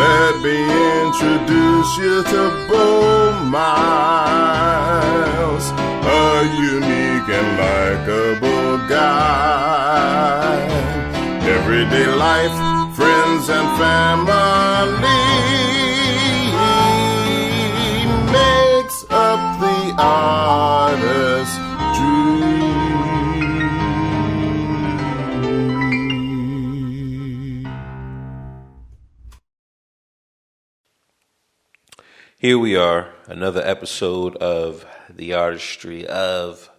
Let me introduce you to Bo Miles, a unique and likable guy. Everyday life, friends and family makes up the artist's dream. Here we are, another episode of The Artistry of.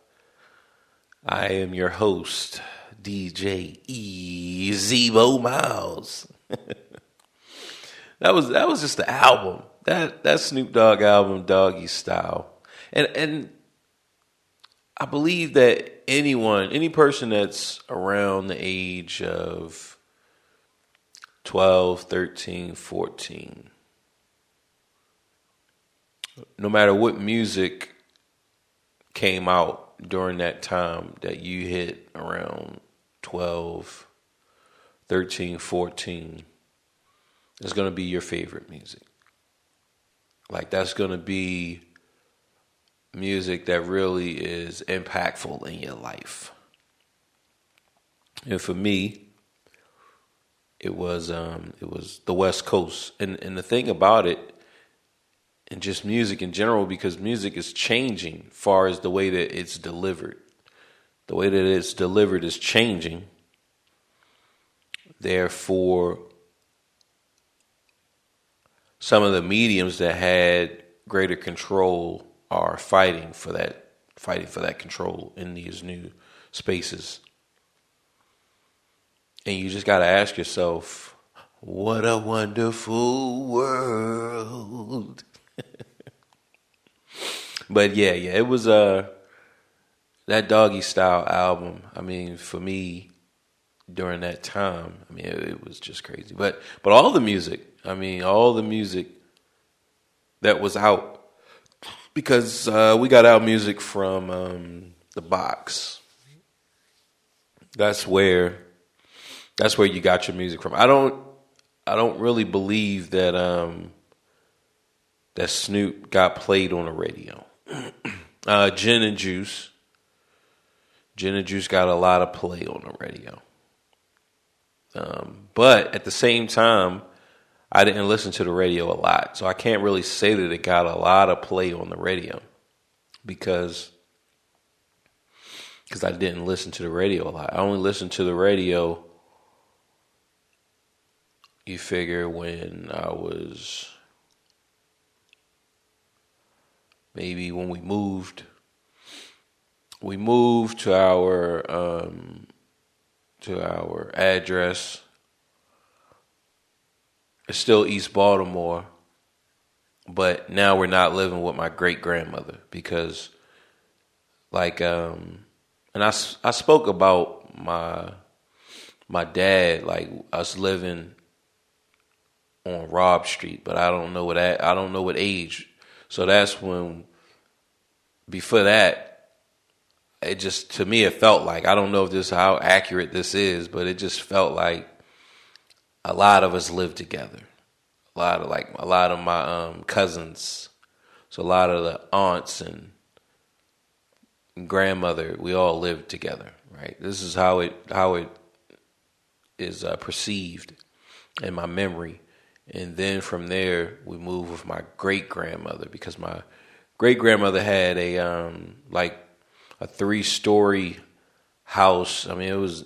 I am your host, DJ Bo Miles. That was just the album. That Snoop Dogg album, Doggy Style. And I believe that any person that's around the age of 12, 13, 14, no matter what music came out during that time that you hit around 12, 13, 14, it's going to be your favorite music. Like, that's going to be music that really is impactful in your life. And for me, it was the West Coast. And the thing about it, and just music in general, because music is changing as far as the way that it's delivered. The way that it's delivered is changing. Therefore, some of the mediums that had greater control are fighting for that control in these new spaces. And you just got to ask yourself, what a wonderful world. But yeah, it was that Doggy Style album. I mean, for me, during that time, I mean, it was just crazy. But all the music that was out, because we got our music from the box. That's where you got your music from. I don't really believe that that Snoop got played on the radio. Gin and Juice got a lot of play on the radio. But at the same time, I didn't listen to the radio a lot. So I can't really say that it got a lot of play on the radio because I didn't listen to the radio a lot. I only listened to the radio, you figure, when I was, maybe when we moved to our address. It's still East Baltimore, but now we're not living with my great grandmother because, and I spoke about my dad, like us living on Robb Street, but I don't know what age. So that's when, before that, it just, to me, it felt like, I don't know if this is how accurate this is, but it just felt like a lot of us lived together. A lot of my cousins, so a lot of the aunts and grandmother, we all lived together, right? This is how it is perceived in my memory. And then from there, we moved with my great-grandmother because my great-grandmother had a 3-story house. I mean, it was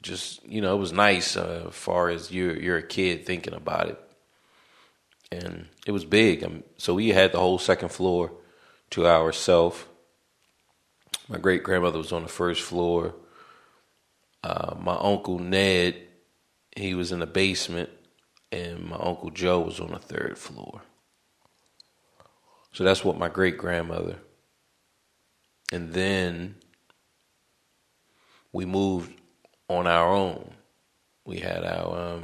just, it was nice as far as you're a kid thinking about it. And it was big. So we had the whole second floor to ourselves. My great-grandmother was on the first floor. My Uncle Ned, he was in the basement. And my Uncle Joe was on the third floor. So that's what my great-grandmother. And then we moved on our own. We had our,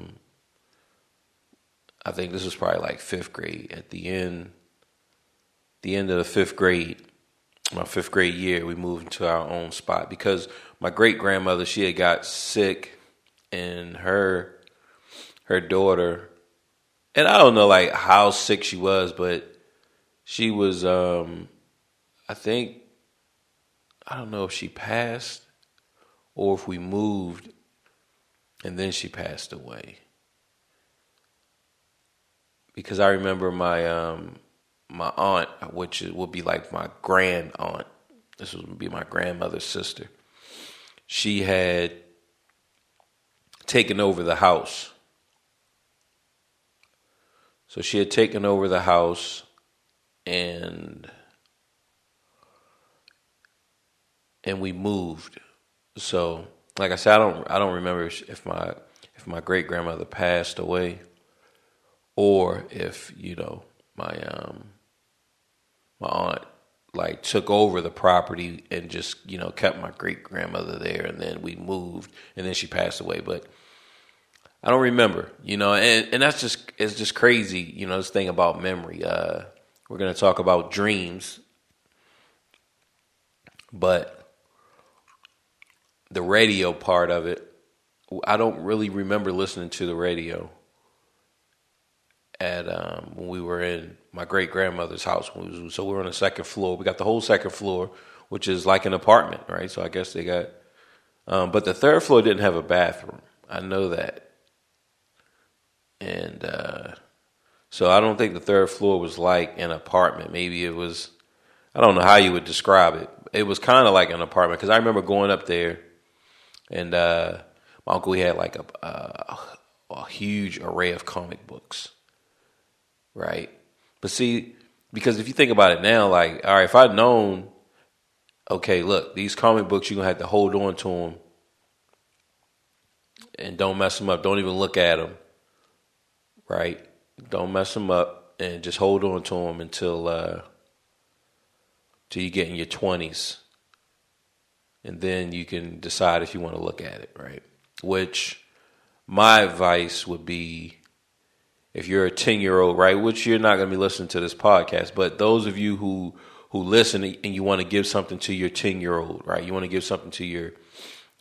I think this was probably like 5th grade. At the end of the 5th grade, my 5th grade year, we moved into our own spot because my great-grandmother, she had got sick, and her daughter and I don't know like how sick she was, but she was. I think I don't know if she passed or if we moved and then she passed away. Because I remember my aunt, which would be like my grand aunt. This would be my grandmother's sister. She had taken over the house. So she had taken over the house, and we moved. So, like I said, I don't remember if my great grandmother passed away, or if my aunt like took over the property and just kept my great grandmother there, and then we moved, and then she passed away. But I don't remember, and it's just crazy, this thing about memory. We're gonna talk about dreams, but the radio part of it, I don't really remember listening to the radio at when we were in my great grandmother's house. So we were on the second floor. We got the whole second floor, which is like an apartment, right? So I guess they got, but the third floor didn't have a bathroom. I know that. And so I don't think the third floor was like an apartment. Maybe it was, I don't know how you would describe it. It was kind of like an apartment because I remember going up there, and my uncle, he had like a huge array of comic books, right? But see, because if you think about it now, like, all right, if I'd known, okay, look, these comic books, you're going to have to hold on to them and don't mess them up. Don't even look at them. Right? Don't mess them up and just hold on to them until you get in your 20s. And then you can decide if you want to look at it, right? Which my advice would be, if you're a 10-year-old, right, which you're not going to be listening to this podcast, but those of you who listen and you want to give something to your 10-year-old, right? You want to give something to your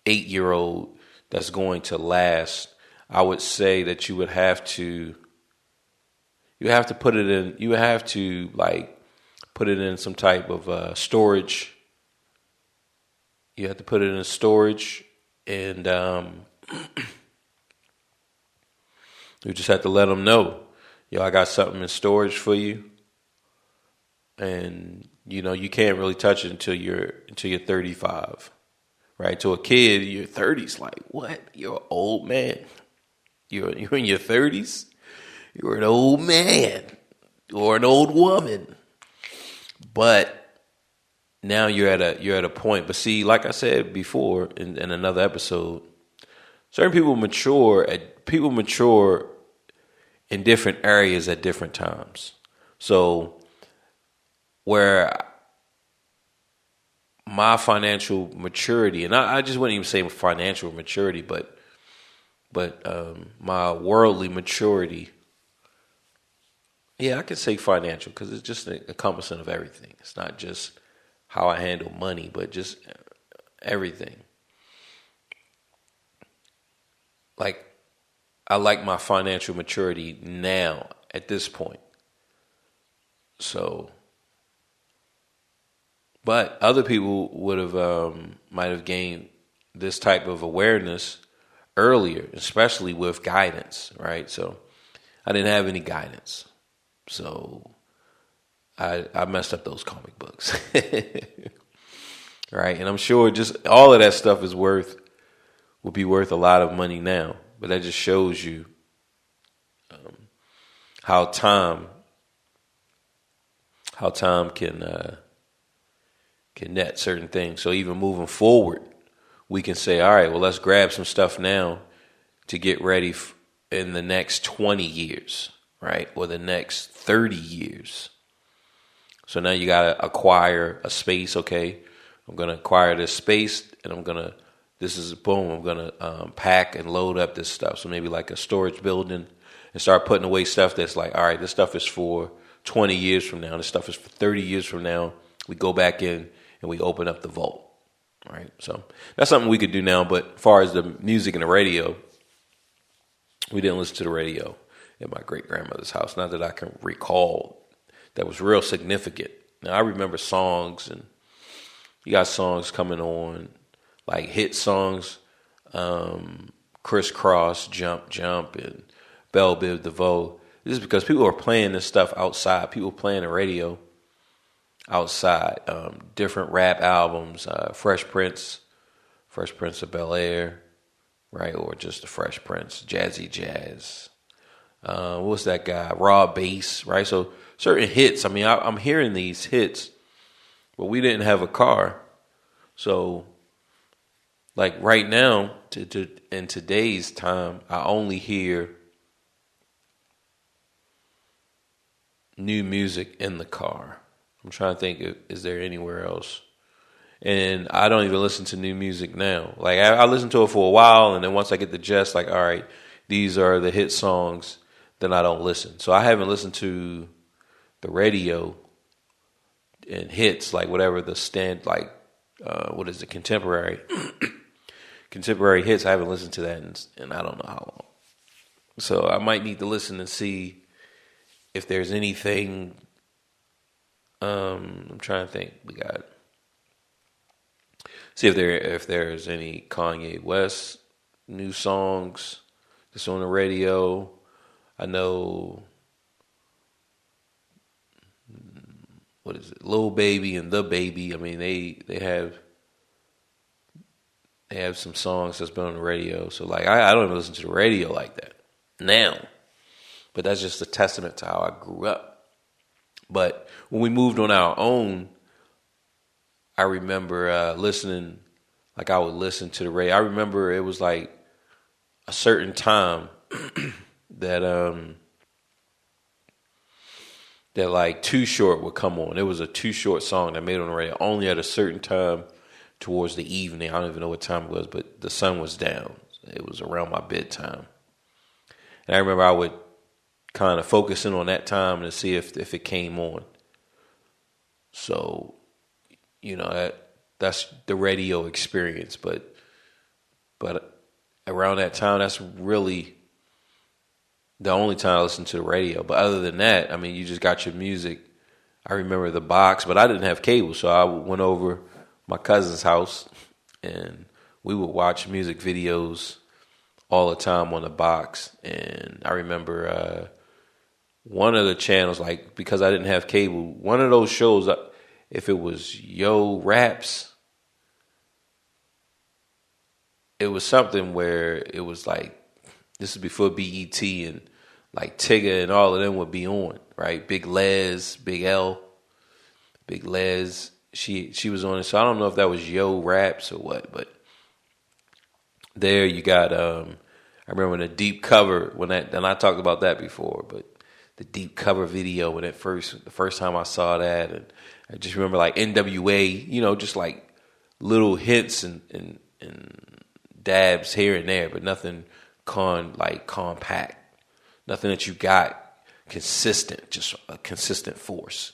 8-year-old that's going to last. I would say that you have to put it in, you have to like put it in some type of storage. You have to put it in storage, and you just have to let them know, I got something in storage for you, and you can't really touch it until you're 35, right? To a kid, your 30s, like, what? You're an old man. You're in your 30s. You're an old man or an old woman. But now you're at a point. But see, like I said before in another episode, certain people mature in different areas at different times. So where my financial maturity, and I just wouldn't even say financial maturity, but my worldly maturity. Yeah, I could say financial because it's just an encompassing of everything. It's not just how I handle money, but just everything. Like, I like my financial maturity now at this point. So, but other people would have might have gained this type of awareness earlier, especially with guidance, right? So I didn't have any guidance. So I messed up those comic books. Right? And I'm sure just all of that stuff would be worth a lot of money now. But that just shows you how time can net certain things. So even moving forward, we can say, all right, well, let's grab some stuff now to get ready in the next 20 years, right? Or the next 30 years. So now you got to acquire a space. Okay, I'm going to acquire this space, and I'm going to pack and load up this stuff. So maybe like a storage building, and start putting away stuff that's like, all right, this stuff is for 20 years from now. This stuff is for 30 years from now. We go back in and we open up the vault. Right, so that's something we could do now. But as far as the music and the radio, we didn't listen to the radio. at my great grandmother's house. Not that I can recall that was real significant. Now I remember songs, and you got songs coming on, like hit songs, Crisscross, Jump, Jump, and Belle Biv DeVoe. This is because people are playing this stuff outside. People playing the radio outside. Different rap albums, Fresh Prince of Bel-Air, right? Or just the Fresh Prince, Jazzy Jazz. What's that guy? Raw Bass, right? So certain hits. I mean, I'm hearing these hits, but we didn't have a car. So, like right now, in today's time, I only hear new music in the car. I'm trying to think, is there anywhere else? And I don't even listen to new music now. Like I listen to it for a while, and then once I get the gist, like, all right, these are the hit songs, then I don't listen. So I haven't listened to the radio and hits, like whatever the what is it, contemporary contemporary hits. I haven't listened to that in I don't know how long. So I might need to listen and see if there's anything. I'm trying to think. We got see if there's any Kanye West new songs that's on the radio. I know, what is it, Lil Baby and The Baby. I mean, they have some songs that's been on the radio. So like I don't even listen to the radio like that now. But that's just a testament to how I grew up. But when we moved on our own, I remember listening, like I would listen to the radio. I remember it was like a certain time that like Too Short would come on. It was a Too Short song that made it on the radio only at a certain time towards the evening. I don't even know what time it was, but the sun was down. It was around my bedtime. And I remember I would kind of focus in on that time to see if it came on. So, you know, that's the radio experience. But around that time, that's really the only time I listened to the radio. But other than that, I mean, you just got your music. I remember the box, but I didn't have cable, so I went over my cousin's house, and we would watch music videos all the time on the box. And I remember one of the channels, like, because I didn't have cable, one of those shows, if it was Yo Raps, it was something where it was like, this is before BET, and like Tigger and all of them would be on, right? Big Les, Big L, Big Les, she was on it. So I don't know if that was Yo Raps or what, but there you got, I remember the deep cover, and I talked about that before, but the deep cover video when the first time I saw that, and I just remember like NWA, you know, just like little hints and dabs here and there, but nothing compact, nothing that you got consistent, just a consistent force.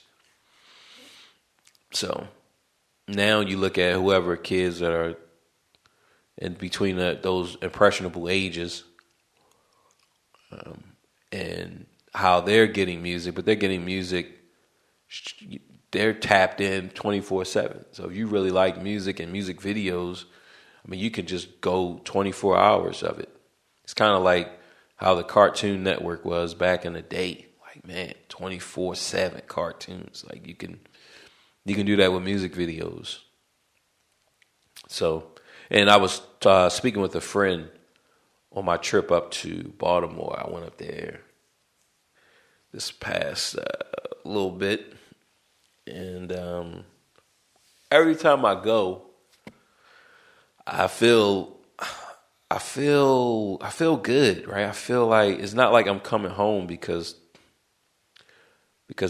So now you look at whoever kids that are in between those impressionable ages, and how they're getting music, but they're getting music, they're tapped in 24/7. So if you really like music and music videos, I mean, you can just go 24 hours of it. It's kind of like how the Cartoon Network was back in the day. Like, man, 24/7 cartoons. Like you can do that with music videos. So, and I was speaking with a friend on my trip up to Baltimore. I went up there this past little bit, and every time I go, I feel good, right? I feel like it's not like I'm coming home because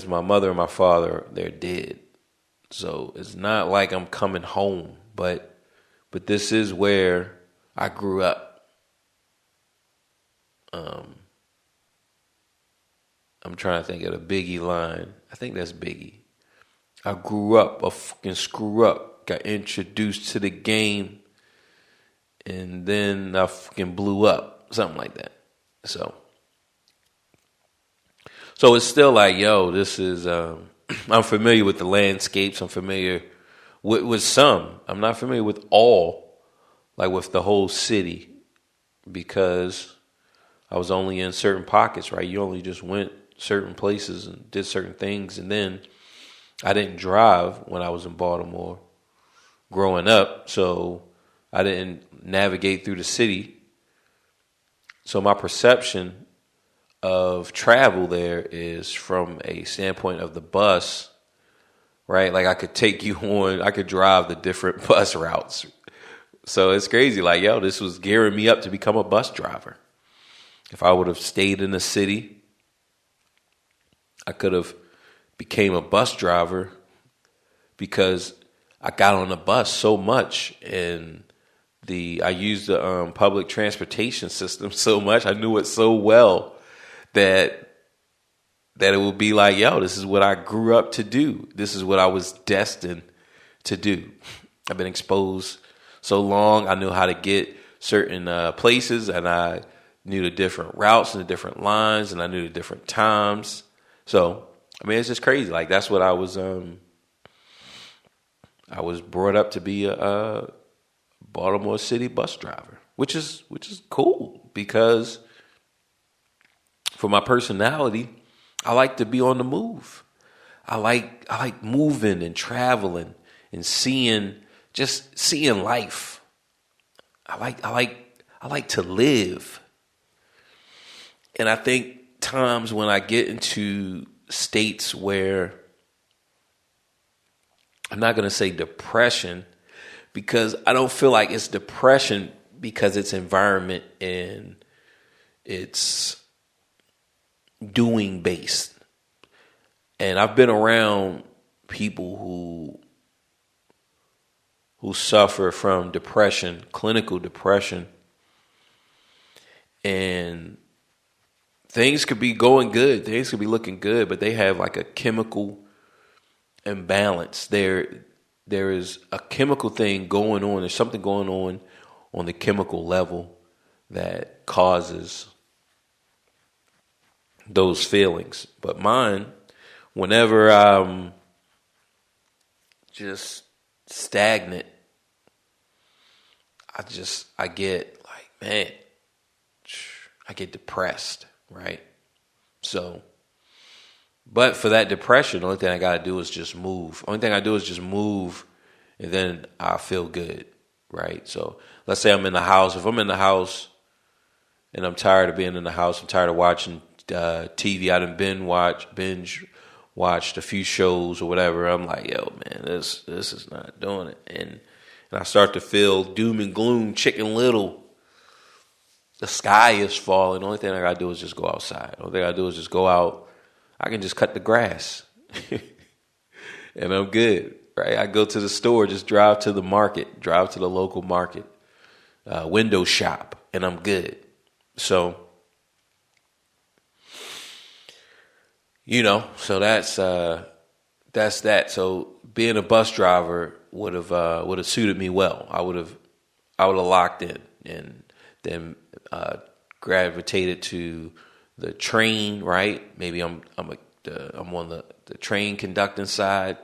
my mother and my father, they're dead. So it's not like I'm coming home, but this is where I grew up. I'm trying to think of the Biggie line. I think that's Biggie. I grew up a fucking screw up, got introduced to the game, and then I fucking blew up. Something like that. So So it's still like, yo, this is. I'm familiar with the landscapes. I'm familiar with some. I'm not familiar with all, like with the whole city, because I was only in certain pockets, right? You only just went certain places and did certain things. And then I didn't drive when I was in Baltimore growing up, so I didn't navigate through the city. So my perception of travel there is from a standpoint of the bus, right? Like I could take you on, I could drive the different bus routes. So it's crazy. Like, yo, this was gearing me up to become a bus driver. If I would have stayed in the city, I could have became a bus driver because I got on the bus so much and I used the public transportation system so much. I knew it so well that it would be like, yo, this is what I grew up to do. This is what I was destined to do. I've been exposed so long. I knew how to get certain places, and I knew the different routes and the different lines, and I knew the different times. So, I mean, it's just crazy. Like, that's what I was brought up to be a Baltimore City bus driver, which is cool because for my personality, I like to be on the move. I like moving and traveling and seeing life. I like to live. And I think times when I get into states where I'm not going to say depression, because I don't feel like it's depression because it's environment and it's doing based. And I've been around people who suffer from depression, clinical depression, and things could be going good, things could be looking good, but they have like a chemical imbalance. There is a chemical thing going on. There's something going on the chemical level that causes those feelings. But mine, whenever I'm just stagnant, I get like, man, I get depressed, right? So, but for that depression, the only thing I got to do is just move. Only thing I do is just move, and then I feel good, right? So let's say I'm in the house. If I'm in the house and I'm tired of being in the house, I'm tired of watching TV. I done binge watched a few shows or whatever. I'm like, yo, man, this is not doing it. And I start to feel doom and gloom, Chicken Little. The sky is falling. The only thing I got to do is just go outside. The only thing I do is just go out. I can just cut the grass and I'm good, right? I go to the store, just drive to the market, drive to the local market, window shop, and I'm good. So, so that's that. So being a bus driver would have suited me well. I would have locked in and then gravitated to the train, right? Maybe I'm on the train conducting side,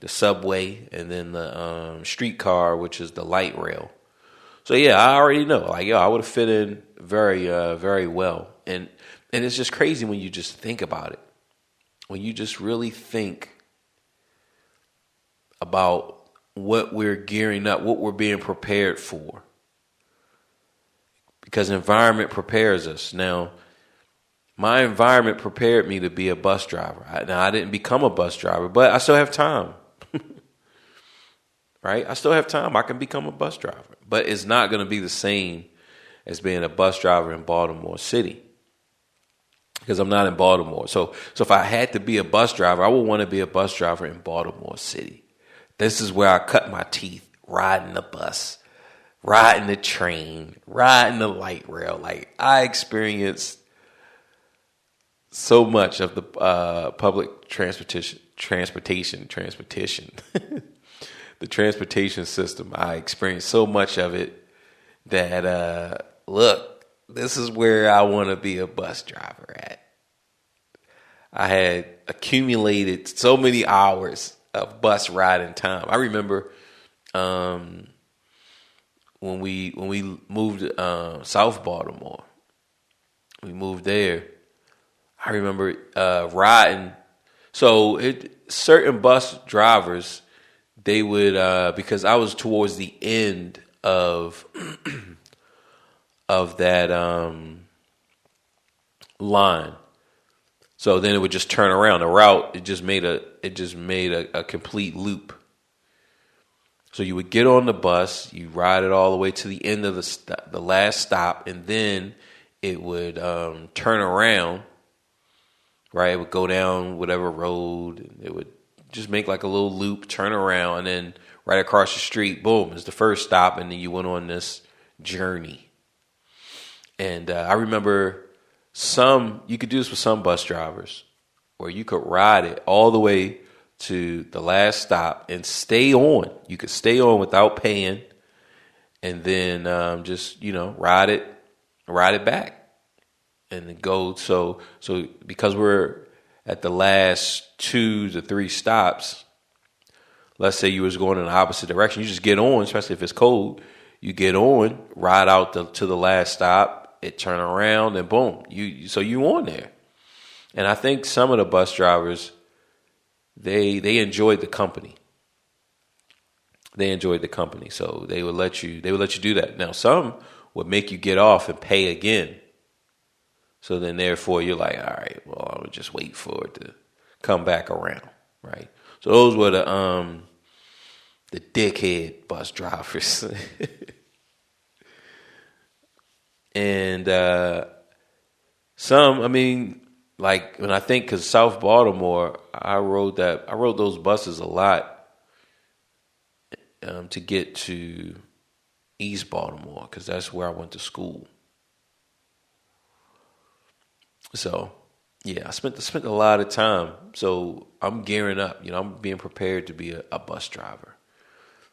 the subway, and then the streetcar, which is the light rail. So yeah, I already know. Like, yo, I would have fit in very, very well. And it's just crazy when you just think about it. When you just really think about what we're gearing up, what we're being prepared for. Because environment prepares us. Now, my environment prepared me to be a bus driver. Now, I didn't become a bus driver, but I still have time. Right? I still have time. I can become a bus driver. But it's not going to be the same as being a bus driver in Baltimore City. Because I'm not in Baltimore. So if I had to be a bus driver, I would want to be a bus driver in Baltimore City. This is where I cut my teeth, riding the bus, riding the train, riding the light rail. Like, I experienced so much of the public transportation, the transportation system. I experienced so much of it that, look, this is where I want to be a bus driver at. I had accumulated so many hours of bus riding time. I remember when we moved South Baltimore, we moved there. I remember riding. So certain bus drivers, they would because I was towards the end of that line. So then it would just turn around. The route it just made a complete loop. So you would get on the bus, you ride it all the way to the end of the last stop, and then it would turn around. Right, it would go down whatever road. And it would just make like a little loop, turn around, and then right across the street, boom, is the first stop, and then you went on this journey. And I remember you could do this with some bus drivers, where you could ride it all the way to the last stop and stay on. You could stay on without paying, and then just ride it back. And go so because we're at the last 2 to 3 stops. Let's say you was going in the opposite direction. You just get on, especially if it's cold. You get on, ride out to the last stop. It turn around and boom, you on there. And I think some of the bus drivers they enjoyed the company. They enjoyed the company, so they would let you do that. Now some would make you get off and pay again. So then, therefore, you're like, all right, well, I would just wait for it to come back around, right? So those were the dickhead bus drivers, and some, I mean, like when I think, because South Baltimore, I rode those buses a lot to get to East Baltimore, because that's where I went to school. So, yeah, I spent a lot of time. So I'm gearing up. I'm being prepared to be a bus driver.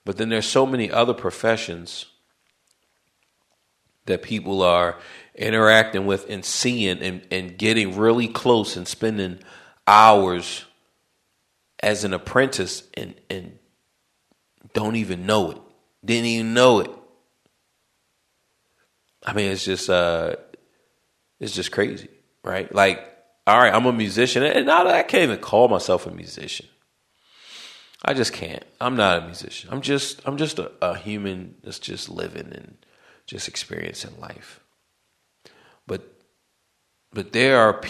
But then there's so many other professions that people are interacting with and seeing and getting really close and spending hours as an apprentice and don't even know it. Didn't even know it. I mean, it's just crazy. Right? Like, all right, I'm a musician. And now that I can't even call myself a musician. I just can't. I'm not a musician. I'm just a human that's just living and just experiencing life. But there are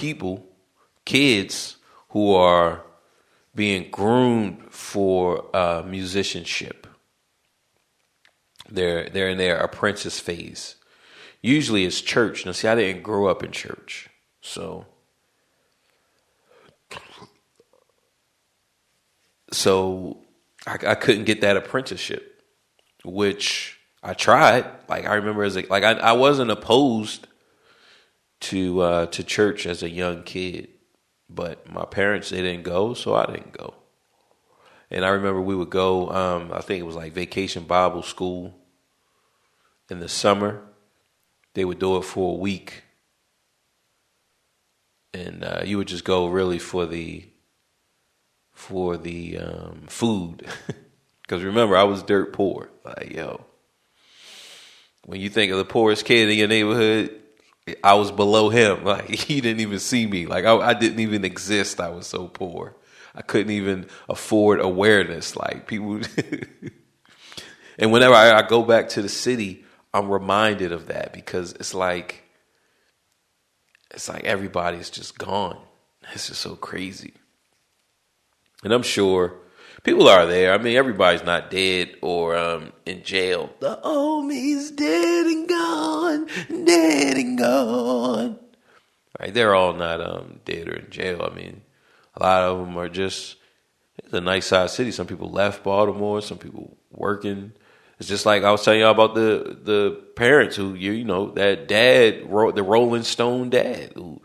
kids who are being groomed for musicianship. They're in their apprentice phase. Usually it's church. Now, see, I didn't grow up in church. So I couldn't get that apprenticeship, which I tried. Like I remember I wasn't opposed to church as a young kid, but my parents, they didn't go, so I didn't go. And I remember we would go. I think it was like Vacation Bible School in the summer. They would do it for a week. And you would just go really for the food, because remember I was dirt poor. Like when you think of the poorest kid in your neighborhood, I was below him. Like he didn't even see me. Like I didn't even exist. I was so poor. I couldn't even afford awareness. Like people, and whenever I go back to the city, I'm reminded of that, because it's like everybody's just gone. It's just so crazy. And I'm sure people are there. I mean, everybody's not dead or in jail. The homie's dead and gone, dead and gone. Right? They're all not dead or in jail. I mean, a lot of them are just, it's a nice sized city. Some people left Baltimore, some people working. It's just like I was telling y'all about the parents who, that dad, the Rolling Stone dad, who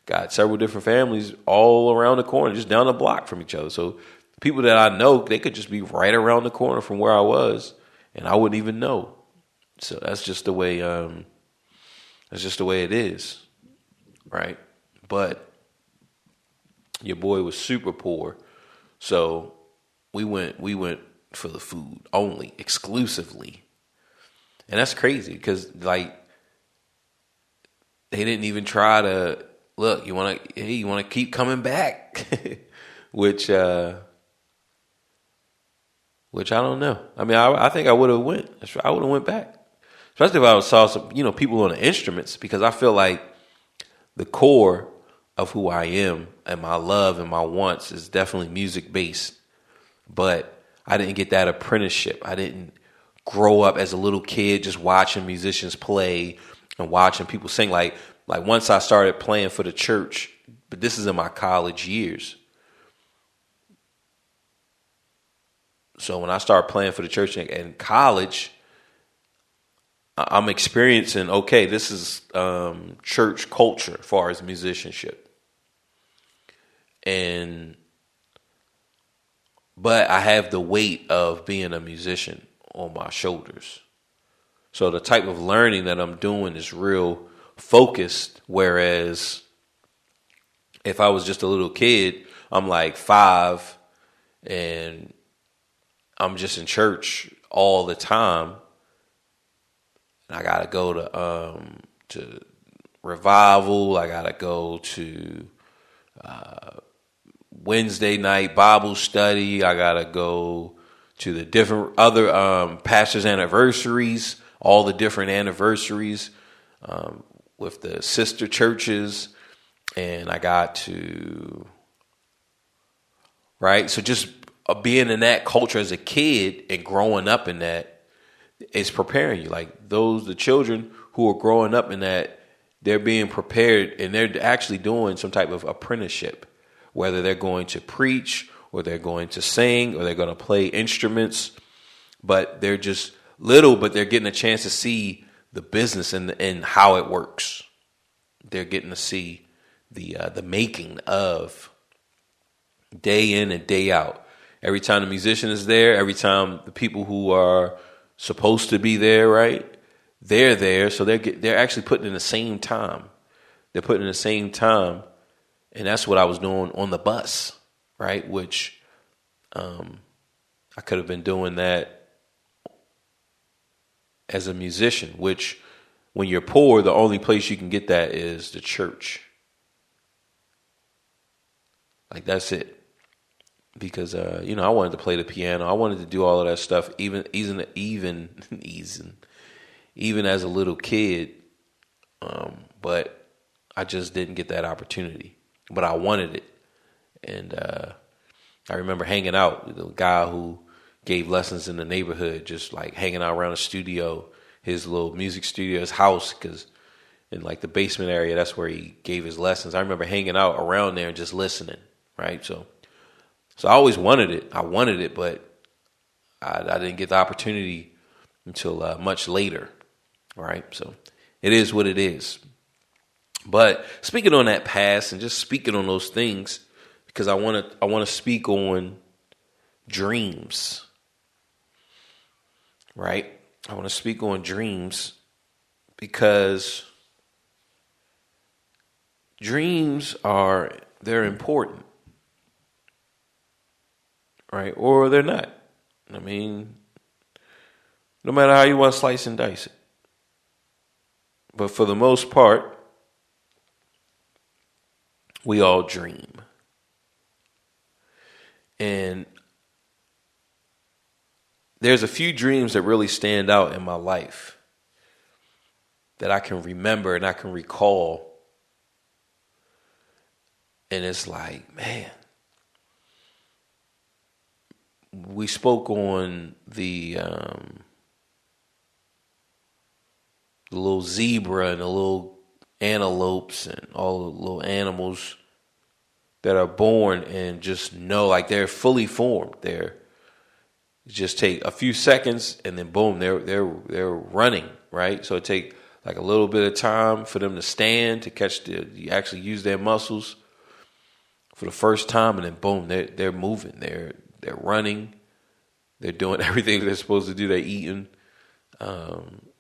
got several different families all around the corner, just down the block from each other. So people that I know, they could just be right around the corner from where I was, and I wouldn't even know. So that's just the way. That's just the way it is, right? But Your boy was super poor, so we went for the food only, exclusively, and that's crazy because like they didn't even try to look. You want to keep coming back, which I don't know. I mean, I think I would have went. I would have went back, especially if I saw some people on the instruments, because I feel like the core of who I am and my love and my wants is definitely music based. But I didn't get that apprenticeship. I didn't grow up as a little kid just watching musicians play and watching people sing. Like once I started playing for the church, but this is in my college years. So when I started playing for the church in college, I'm experiencing, okay, this is church culture as far as musicianship. But I have the weight of being a musician on my shoulders. So the type of learning that I'm doing is real focused. Whereas if I was just a little kid, I'm like 5 and I'm just in church all the time. And I gotta go to revival. I gotta go to Wednesday night Bible study. I gotta go to the different other pastors' anniversaries, all the different anniversaries with the sister churches, and I got to So just being in that culture as a kid and growing up in that is preparing you. Like the children who are growing up in that, they're being prepared and they're actually doing some type of apprenticeship. Whether they're going to preach or they're going to sing or they're going to play instruments, but they're just little, but they're getting a chance to see the business and how it works. They're getting to see the making of day in and day out. Every time the musician is there, every time the people who are supposed to be there, right? They're there, so they're actually putting in the same time. They're putting in the same time. And that's what I was doing on the bus, right? Which I could have been doing that as a musician, which when you're poor, the only place you can get that is the church. Like that's it. Because, I wanted to play the piano. I wanted to do all of that stuff, even as a little kid. But I just didn't get that opportunity. But I wanted it. And I remember hanging out with a guy who gave lessons in the neighborhood, just like hanging out around the studio, his little music studio, his house, because in like the basement area, that's where he gave his lessons. I remember hanging out around there and just listening, right? So I always wanted it. I wanted it, but I didn't get the opportunity until much later, right? So it is what it is. But speaking on that past and just speaking on those things, because I want to speak on dreams, right? I want to speak on dreams because dreams they're important, right? Or they're not. I mean, no matter how you want to slice and dice it. But for the most part, we all dream. And there's a few dreams that really stand out in my life that I can remember and I can recall. And it's like, man, we spoke on the little zebra and the little antelopes and all the little animals that are born and just know, like, they're fully formed. They're just take a few seconds and then boom, they're running, right? So it take like a little bit of time for them to stand, to catch you actually use their muscles for the first time, and then boom, they're moving, they're running, they're doing everything they're supposed to do. They're eating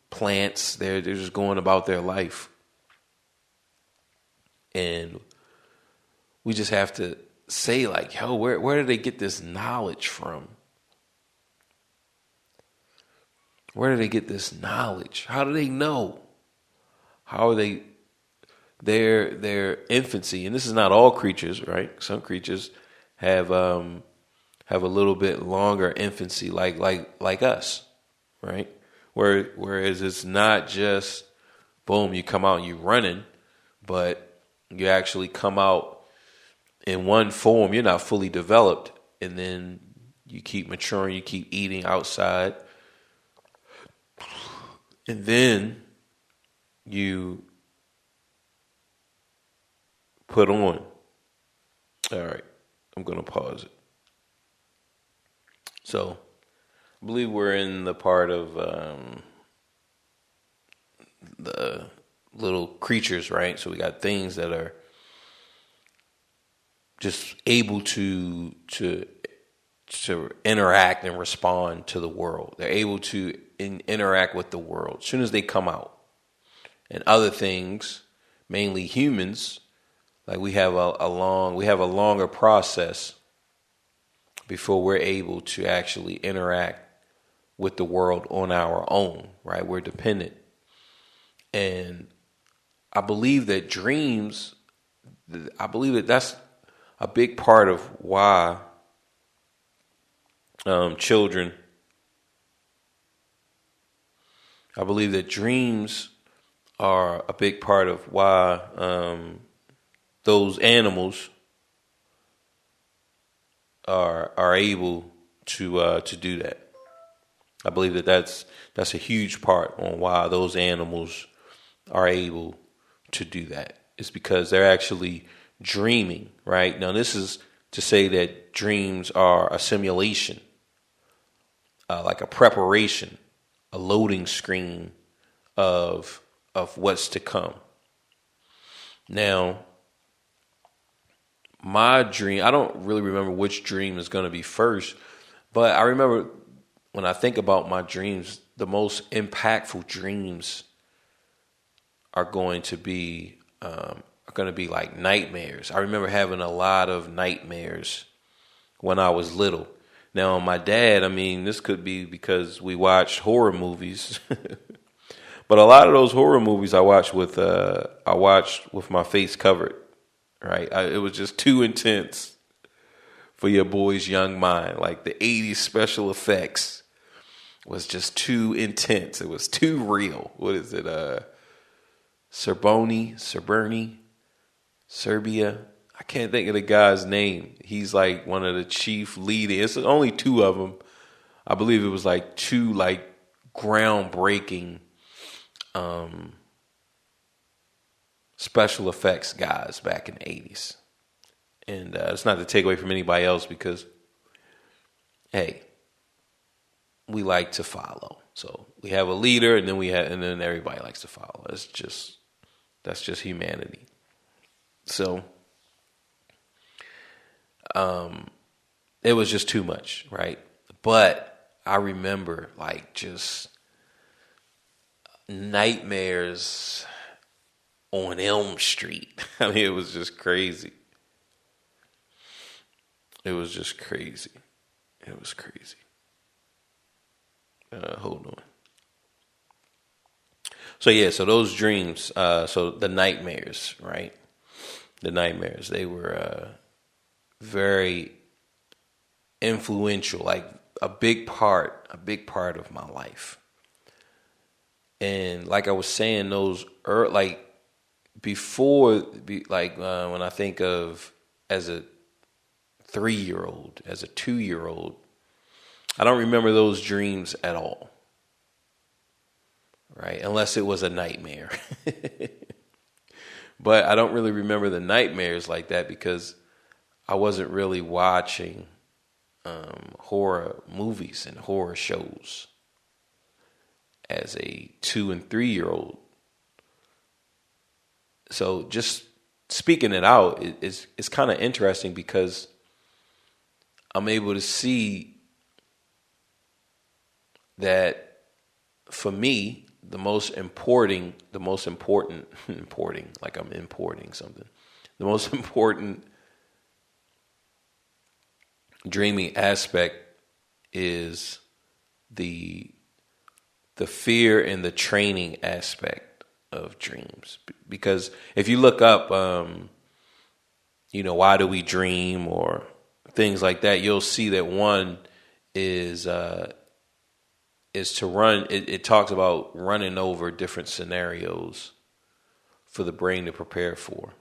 plants. They're just going about their life. And we just have to say like, yo, where do they get this knowledge from? Where do they get this knowledge? How do they know? How are they their infancy? And this is not all creatures, right? Some creatures have a little bit longer infancy, like us, right? Whereas it's not just boom, you come out and you running, but you actually come out in one form. You're not fully developed, and then you keep maturing. You keep eating outside, and then you put on. All right, I'm going to pause it. So, I believe we're in the part of the little creatures, right? So we got things that are just able to interact and respond to the world. They're able to interact with the world as soon as they come out. And other things, mainly humans, like we have a longer process before we're able to actually interact with the world on our own, right? We're dependent. And I believe that that's a big part of why children, I believe that dreams are a big part of why those animals are able to do that. I believe that that's a huge part on why those animals are able to do that. It's because they're actually dreaming, right? Now, this is to say that dreams are a simulation, like a preparation, a loading screen of what's to come. Now, my dream, I don't really remember which dream is going to be first, but I remember when I think about my dreams, the most impactful dreams are going to be like nightmares. I remember having a lot of nightmares when I was little. Now, my dad, I mean, this could be because we watched horror movies, but a lot of those horror movies I watched with my face covered. Right, it was just too intense for your boy's young mind. Like the '80s special effects was just too intense. It was too real. What is it? Serbia. I can't think of the guy's name. He's like one of the chief leading. It's only two of them. I believe it was like two like groundbreaking special effects guys back in the 80s. And it's not to take away from anybody else because, hey, we like to follow. So we have a leader and then everybody likes to follow. That's just humanity. So it was just too much, right? But I remember like just nightmares on Elm Street. I mean, it was just crazy. It was just crazy. It was crazy. Hold on. So yeah, so those dreams, so the nightmares, right? The nightmares, they were very influential, like a big part of my life. And like I was saying, those like before, when I think of as a 3-year-old, as a 2-year-old, I don't remember those dreams at all, right? Unless it was a nightmare. But I don't really remember the nightmares like that because I wasn't really watching horror movies and horror shows as a 2 and 3-year-old. So just speaking it out is kind of interesting because I'm able to see that for me, the most important, like I'm importing something. The most important dreaming aspect is the fear and the training aspect of dreams. Because if you look up, why do we dream or things like that, you'll see that one is to run. It talks about running over different scenarios for the brain to prepare for.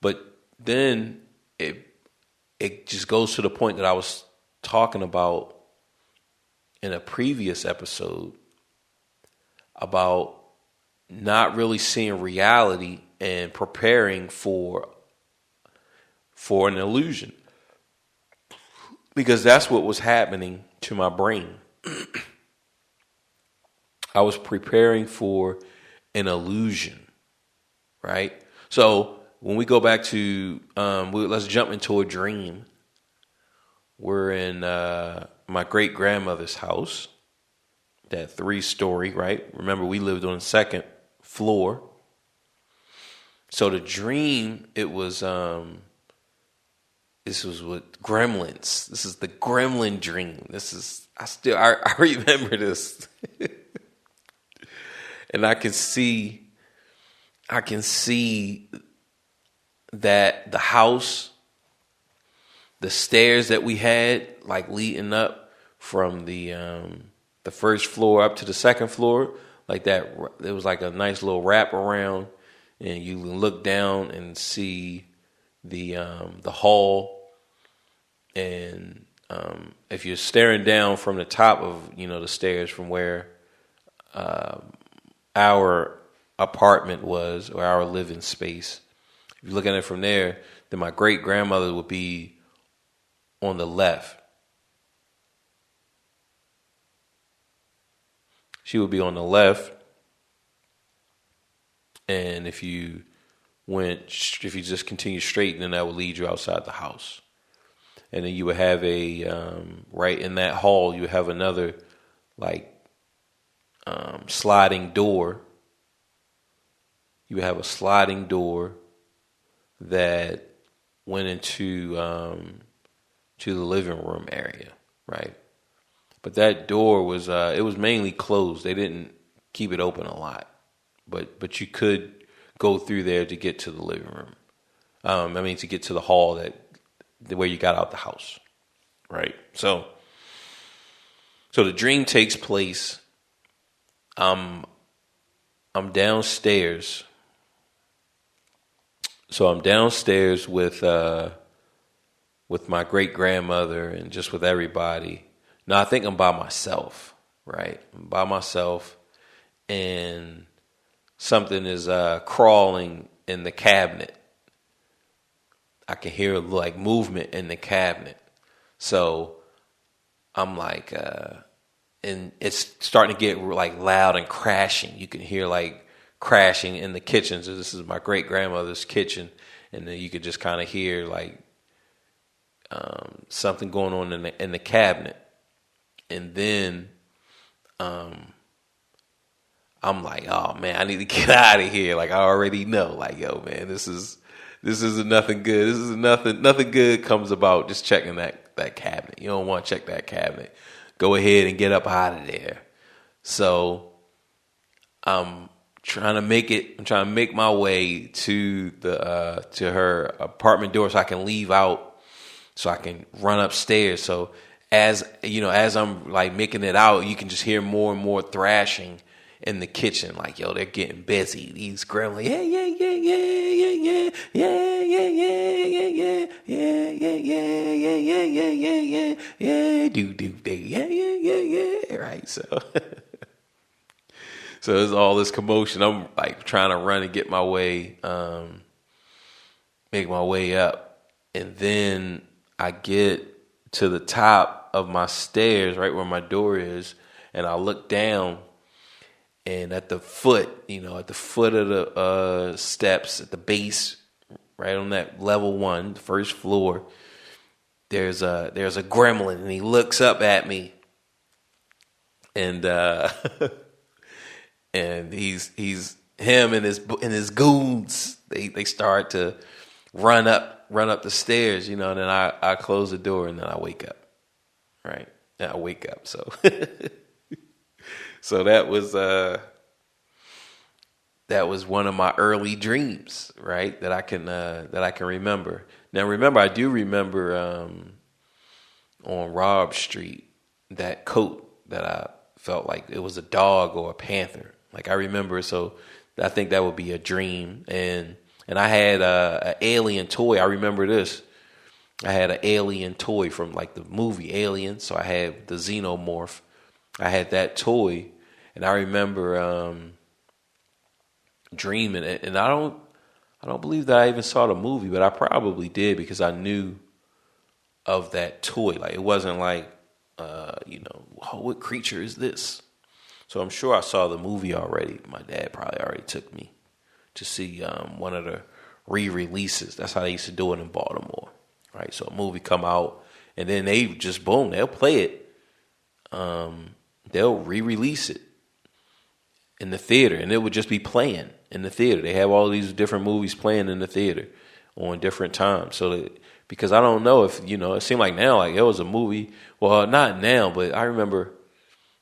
But then it just goes to the point that I was talking about in a previous episode about not really seeing reality and preparing for an illusion. Because that's what was happening to my brain. I was preparing for an illusion, right? So when we go back to, let's jump into a dream. We're in my great grandmother's house, that 3-story, right? Remember, we lived on the second floor. So the dream, it was, this was with gremlins. This is the gremlin dream. I remember this. And I can see that the house, the stairs that we had, like leading up from the first floor up to the second floor, like that, it was like a nice little wrap around, and you can look down and see the hall, and if you're staring down from the top of the stairs from where our apartment was, or our living space, if you're looking at it from there, then my great grandmother would be on the left. She would be on the left, and if you just continue straight, then that would lead you outside the house. And then you would have right in that hall, you would have another sliding door. You would have a sliding door that went into to the living room area, right? But that door was it was mainly closed. They didn't keep it open a lot, but you could go through there to get to the living room. To get to the hall where you got out the house, right? So the dream takes place. I'm downstairs. So I'm downstairs with my great grandmother and just with everybody. Now I think I'm by myself, right? I'm by myself, and something is crawling in the cabinet. I can hear like movement in the cabinet. So I'm like, and it's starting to get like loud and crashing. You can hear like crashing in the kitchen. So this is my great grandmother's kitchen, and then you could just kind of hear like something going on in the cabinet. And then I'm like, oh man, I need to get out of here. Like I already know, like, yo man, this is nothing good. This is nothing good comes about just checking that cabinet. You don't want to check that cabinet. Go ahead and get up out of there. So I'm trying to make my way to to her apartment door so I can leave out, so I can run upstairs. So as I'm like making it out, you can just hear more and more thrashing in the kitchen. Like, yo, they're getting busy. These gremlins, yeah, right. So there's all this commotion. I'm like trying to run and get my way, make my way up, and then I get to the top of my stairs, right where my door is, and I look down. And at the foot of the steps, at the base, right on that level 1, the first floor, there's a gremlin, and he looks up at me, and and he's him and his goons. They start to run up run up the stairs, and then I close the door and then I wake up. Right. And I wake up. So so that was one of my early dreams, right? That I can remember. Now remember, I do remember on Robb Street, that coat that I felt like it was a dog or a panther. Like I remember, so I think that would be a dream. And I had an alien toy. I remember this. I had an alien toy from like the movie Alien. So I had the xenomorph. I had that toy, and I remember dreaming it. And I don't believe that I even saw the movie, but I probably did because I knew of that toy. Like it wasn't like, what creature is this? So I'm sure I saw the movie already. My dad probably already took me to see one of the re-releases. That's how they used to do it in Baltimore, right? So a movie come out, and then they just boom, they'll play it. They'll re-release it in the theater, and it would just be playing in the theater. They have all these different movies playing in the theater on different times. So because I don't know if, it seemed like now, like it was a movie. Well, not now, but I remember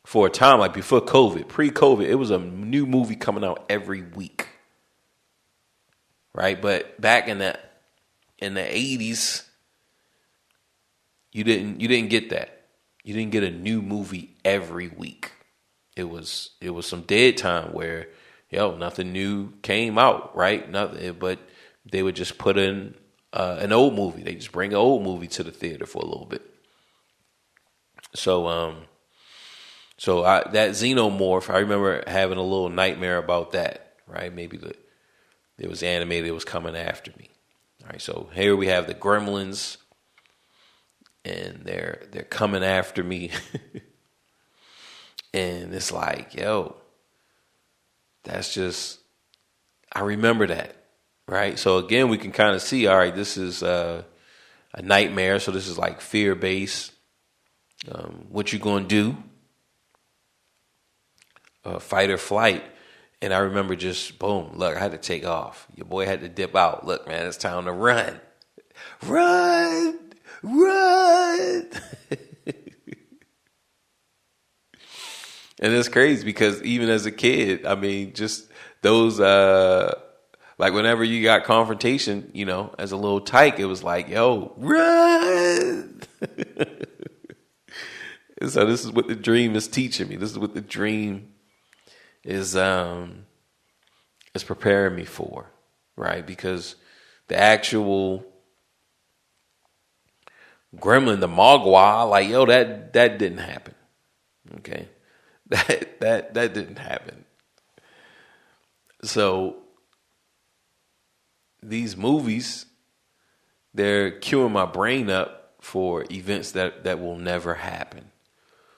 for a time, like before COVID, pre-COVID, it was a new movie coming out every week. Right? But back in the 80s, you didn't get that. You didn't get a new movie every week. It was some dead time where, nothing new came out, right? Nothing, but they would just put in an old movie. They just bring an old movie to the theater for a little bit. So that xenomorph, I remember having a little nightmare about that, right? Maybe it was animated, it was coming after me. All right, so here we have the gremlins, and they're coming after me. And it's like, that's just, I remember that, right? So again, we can kind of see, all right, this is a nightmare. So this is like fear-based. What you gonna do? Fight or flight. And I remember just, boom, look, I had to take off. Your boy had to dip out. Look, man, it's time to run. Run! And it's crazy because even as a kid, I mean, just those, like whenever you got confrontation, as a little tyke, it was like, yo, run! And so this is what the dream is teaching me. This is what the dream is preparing me for, right? Because the actual gremlin, the mogwai, like, that didn't happen. Okay. That didn't happen. So these movies, they're queuing my brain up for events that will never happen.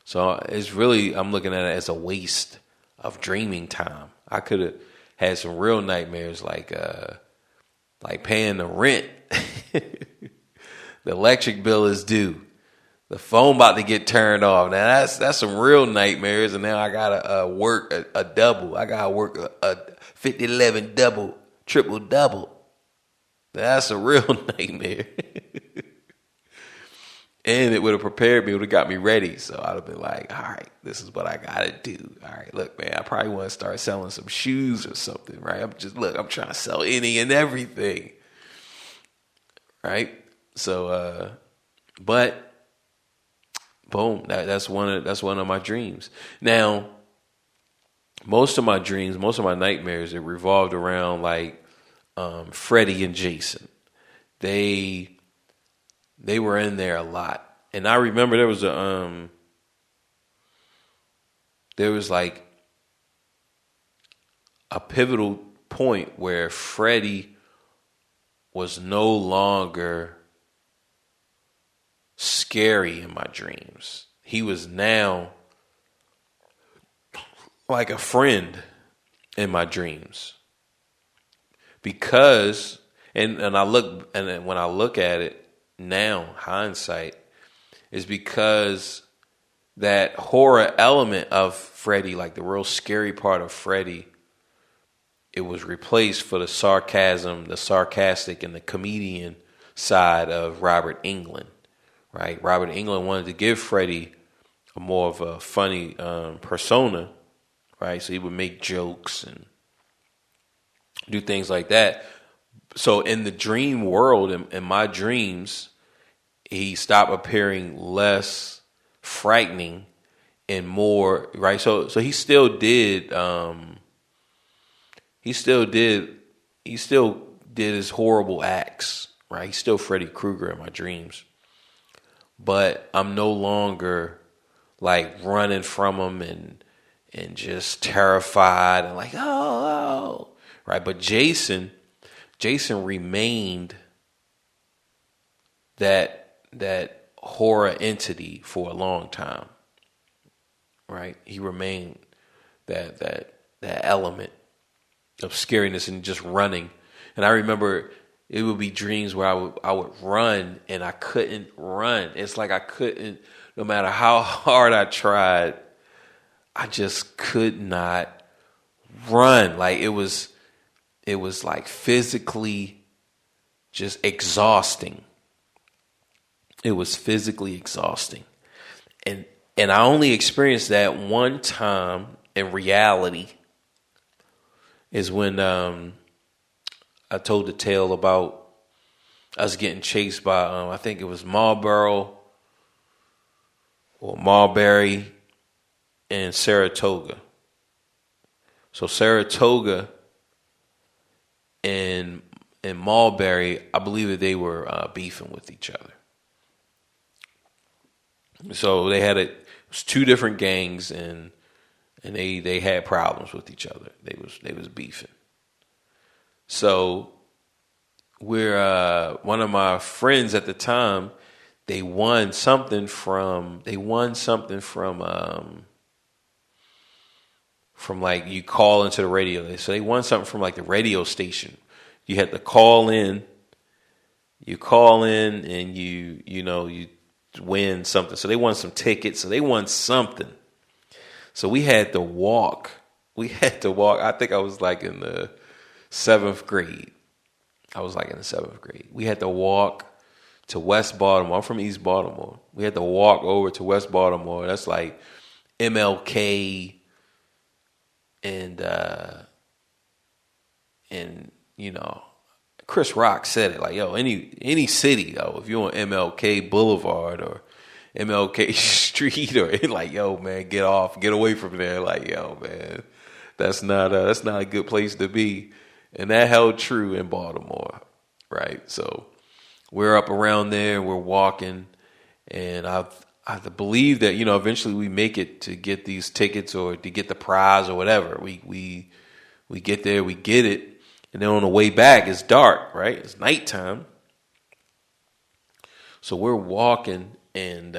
So it's really, I'm looking at it as a waste of dreaming time. I could have had some real nightmares like paying the rent. The electric bill is due. The phone about to get turned off. Now that's some real nightmares. And now I gotta work a double. I gotta work a 50-11 double, triple double. That's a real nightmare. And it would have prepared me. It would have got me ready. So I'd have been like, all right, this is what I gotta do. All right, look, man, I probably want to start selling some shoes or something, right? I'm trying to sell any and everything, right? So, but. Boom. That's one of my dreams. Now, most of my dreams, most of my nightmares, it revolved around like Freddy and Jason. They were in there a lot, and I remember there was like a pivotal point where Freddy was no longer scary in my dreams. He was now like a friend in my dreams. Because and when I look at it now, hindsight, is because that horror element of Freddy, like the real scary part of Freddy, it was replaced for the sarcasm, the sarcastic, and the comedian side of Robert Englund, right? Robert Englund wanted to give Freddie a more of a funny persona, right? So he would make jokes and do things like that. So in the dream world, in my dreams, he stopped appearing less frightening and more, right? So he still did he still did his horrible acts, right? He's still Freddy Krueger in my dreams. But I'm no longer like running from him and just terrified and like, oh, right? But Jason remained that horror entity for a long time, right? He remained that element of scariness and just running. And I remember it would be dreams where I would run and I couldn't run. It's like I couldn't, no matter how hard I tried, I just could not run. Like it was like physically just exhausting. It was physically exhausting. And I only experienced that one time in reality is when I told the tale about us getting chased by, I think it was Marlboro or Marbury and Saratoga. So Saratoga and Marbury, I believe that they were beefing with each other. So it was two different gangs and they had problems with each other. They was beefing. So we're one of my friends at the time, they won something from like you call into the radio. So they won something from like the radio station. You had to call in. You call in and you win something. So they won some tickets. So they won something. So we had to walk. I think I was like in the 7th grade. We had to walk to West Baltimore. I'm from East Baltimore. We had to walk over to West Baltimore. That's like MLK and Chris Rock said it like, yo, any city though, if you're on MLK Boulevard or MLK Street or like, yo, man, get away from there. Like, yo, man, that's not a good place to be. And that held true in Baltimore, right? So we're up around there, we're walking, and I believe that, eventually we make it to get these tickets or to get the prize or whatever. We get there, we get it, and then on the way back, it's dark, right? It's nighttime. So we're walking, and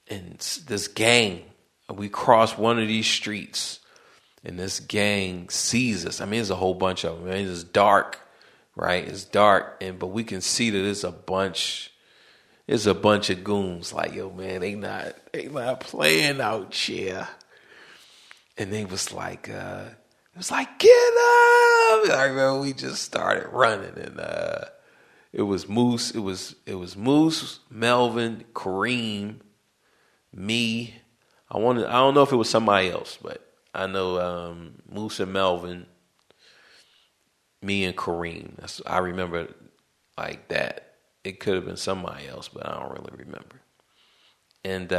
this gang, we cross one of these streets, and this gang sees us. I mean, there's a whole bunch of them. I mean, it's dark, right? It's dark, but we can see that there's a bunch of goons. Like, yo, man, they not playing out here. And they was like, get up! I remember we just started running, and it was Moose. It was Moose, Melvin, Kareem, me. I don't know if it was somebody else, but I know Moose and Melvin, me and Kareem. I remember like that. It could have been somebody else, but I don't really remember. And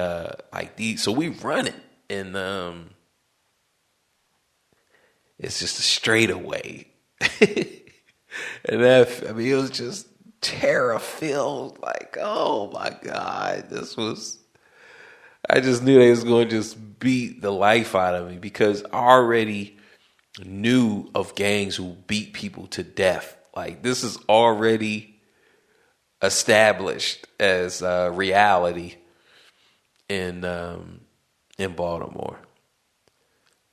so we run it, and it's just a straightaway. And it was just terror filled. Like, oh my God, I just knew they was going to just beat the life out of me because I already knew of gangs who beat people to death. Like, this is already established as reality in Baltimore,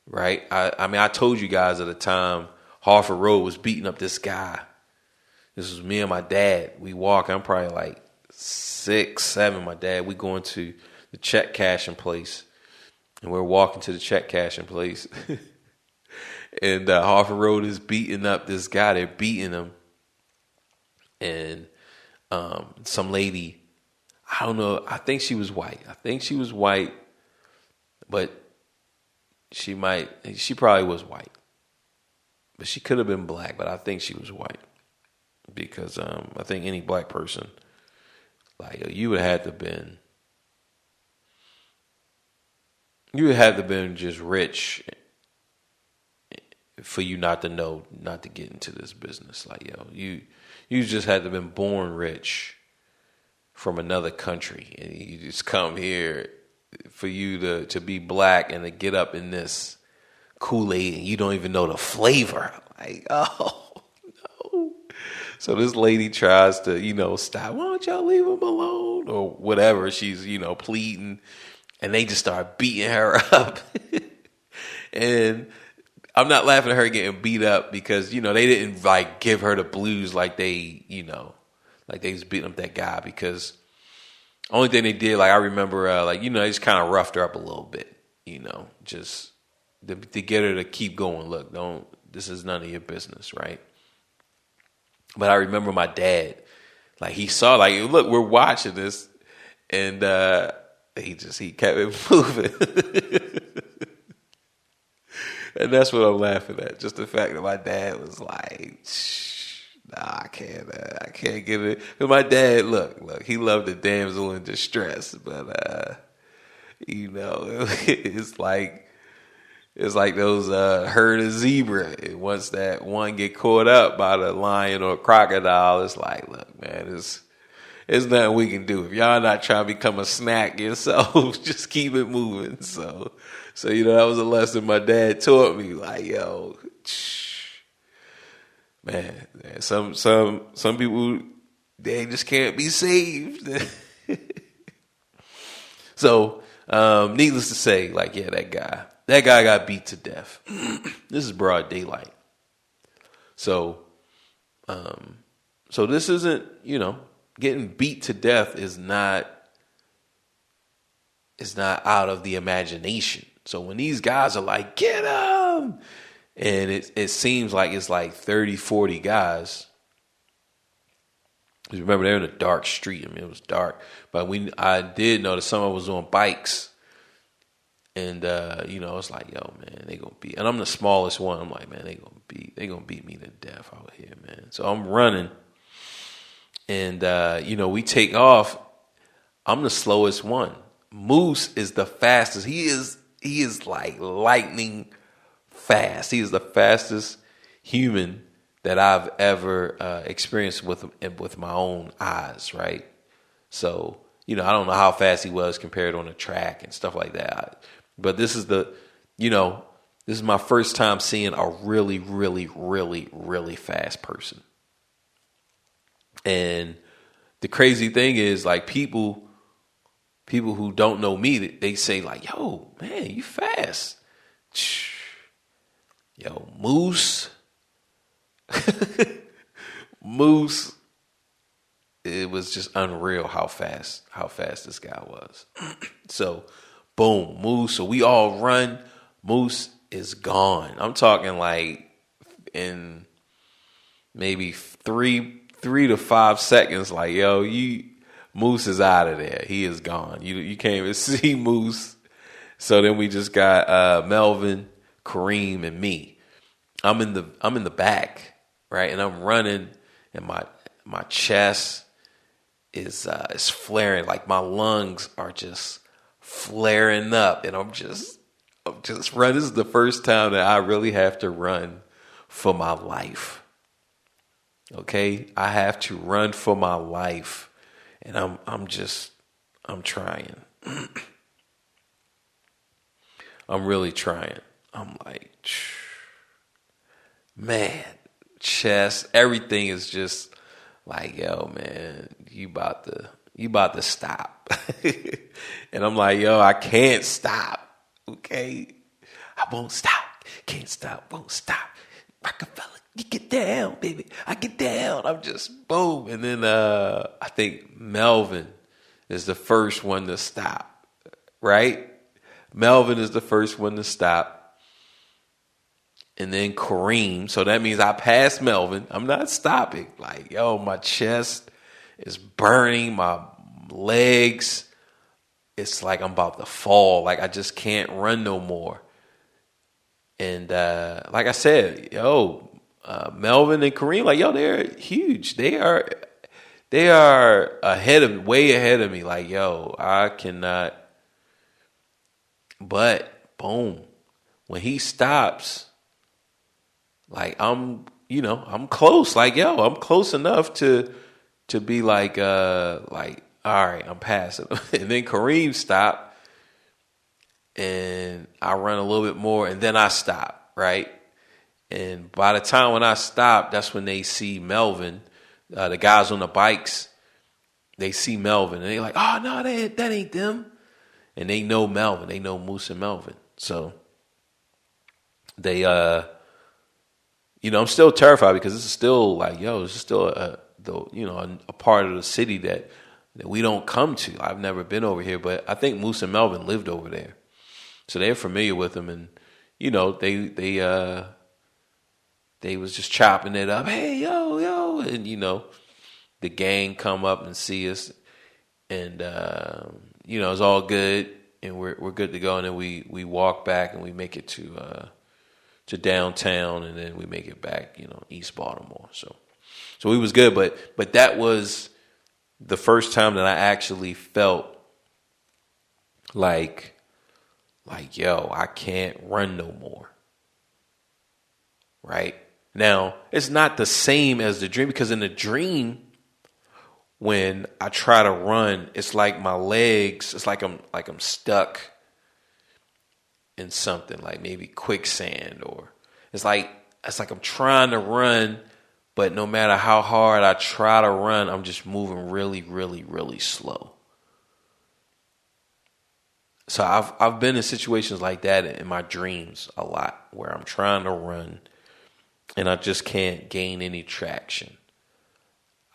right? I told you guys at the time, Harford Road was beating up this guy. This was me and my dad. We walk. I'm probably like 6, 7. My dad. We going to the check cashing place, and we're walking to the check cashing place, and Harford Road is beating up this guy. They're beating him, and some lady, I don't know, I think she was white. But she probably was white. But she could have been black, but I think she was white. Because I think any black person, like, you would have to been just rich for you not to get into this business. Like, you just had to been born rich from another country, and you just come here for you to be black and to get up in this Kool-Aid and you don't even know the flavor. Like, oh no. So this lady tries to, stop. Why don't y'all leave him alone? Or whatever. She's, pleading. And they just start beating her up. And I'm not laughing at her getting beat up because, they didn't like give her the blues like they, like they was beating up that guy, because only thing they did, like I remember, they just kind of roughed her up a little bit, just to get her to keep going. Look, this is none of your business, right? But I remember my dad, like he saw, like, look, we're watching this, and he kept it moving. And that's what I'm laughing at. Just the fact that my dad was like, nah, I can't get it. But my dad, look, he loved the damsel in distress, but it's like those herd of zebra. And once that one get caught up by the lion or crocodile, it's like, look, man, it's nothing we can do. If y'all not trying to become a snack yourselves, just keep it moving. So that was a lesson my dad taught me. Like, yo, man, some people, they just can't be saved. So, needless to say, like, yeah, that guy got beat to death. This is broad daylight. So this isn't, getting beat to death is not out of the imagination. So when these guys are like, get him, and it seems like it's like 30, 40 guys. Remember, they're in a dark street. I mean, it was dark, but I did notice someone was on bikes, and it's like, yo, man, they gonna beat. And I'm the smallest one. I'm like, man, they gonna beat me to death out here, man. So I'm running, and we take off. I'm the slowest one. Moose is the fastest. He is like lightning fast. He is the fastest human that I've ever experienced with my own eyes, right? So, I don't know how fast he was compared on a track and stuff like that. But this is my first time seeing a really, really, really, really fast person. And the crazy thing is, like, people who don't know me, they say like, yo, man, you fast. Yo, Moose. Moose, it was just unreal how fast this guy was. So, boom, Moose. So we all run. Moose is gone. I'm talking like in maybe three to 5 seconds. Like, yo, Moose is out of there. He is gone. You can't even see Moose. So then we just got Melvin, Kareem, and me. I'm in the back, right, and I'm running, and my chest is flaring, like my lungs are just flaring up, and I'm just running. This is the first time that I really have to run for my life. Okay, I have to run for my life, and I'm trying. I'm really trying. I'm like, man, chest, everything is just like, yo, man, you about to stop. And I'm like, yo, I can't stop. Okay, I won't stop. Can't stop. Won't stop. Rockefeller, you get down, baby. I get down. I'm just boom. And then I think Melvin is the first one to stop. Right? Melvin is the first one to stop. and then Kareem. So that means I passed Melvin. I'm not stopping. Like, yo, my chest is burning, my legs. It's like I'm about to fall. Like I just can't run no more. And like I said, Melvin and Kareem, like, yo, they're huge. They are way ahead of me. Like, yo, I cannot. But boom, when he stops, like I'm close. Like, yo, I'm close enough to be like, all right, I'm passing him. And then Kareem stopped. And I run a little bit more, and then I stop, right? And by the time when I stop, that's when they see Melvin, the guys on the bikes. They see Melvin, and they're like, "Oh no, that ain't them." And they know Melvin, they know Moose and Melvin. So they, I'm still terrified because this is still like, this is still a part of the city that we don't come to. I've never been over here, but I think Moose and Melvin lived over there. So they're familiar with him, and they was just chopping it up. Hey, yo, and the gang come up and see us, and it's all good, and we're good to go. And then we walk back and we make it to downtown, and then we make it back, East Baltimore. So we was good, but that was the first time that I actually felt like, yo, I can't run no more. Right? Now, it's not the same as the dream, because in the dream, when I try to run, it's like my legs, it's like I'm stuck in something, like maybe quicksand, or it's like I'm trying to run, but no matter how hard I try to run, I'm just moving really, really, really slow. So I've been in situations like that in my dreams a lot, where I'm trying to run and I just can't gain any traction.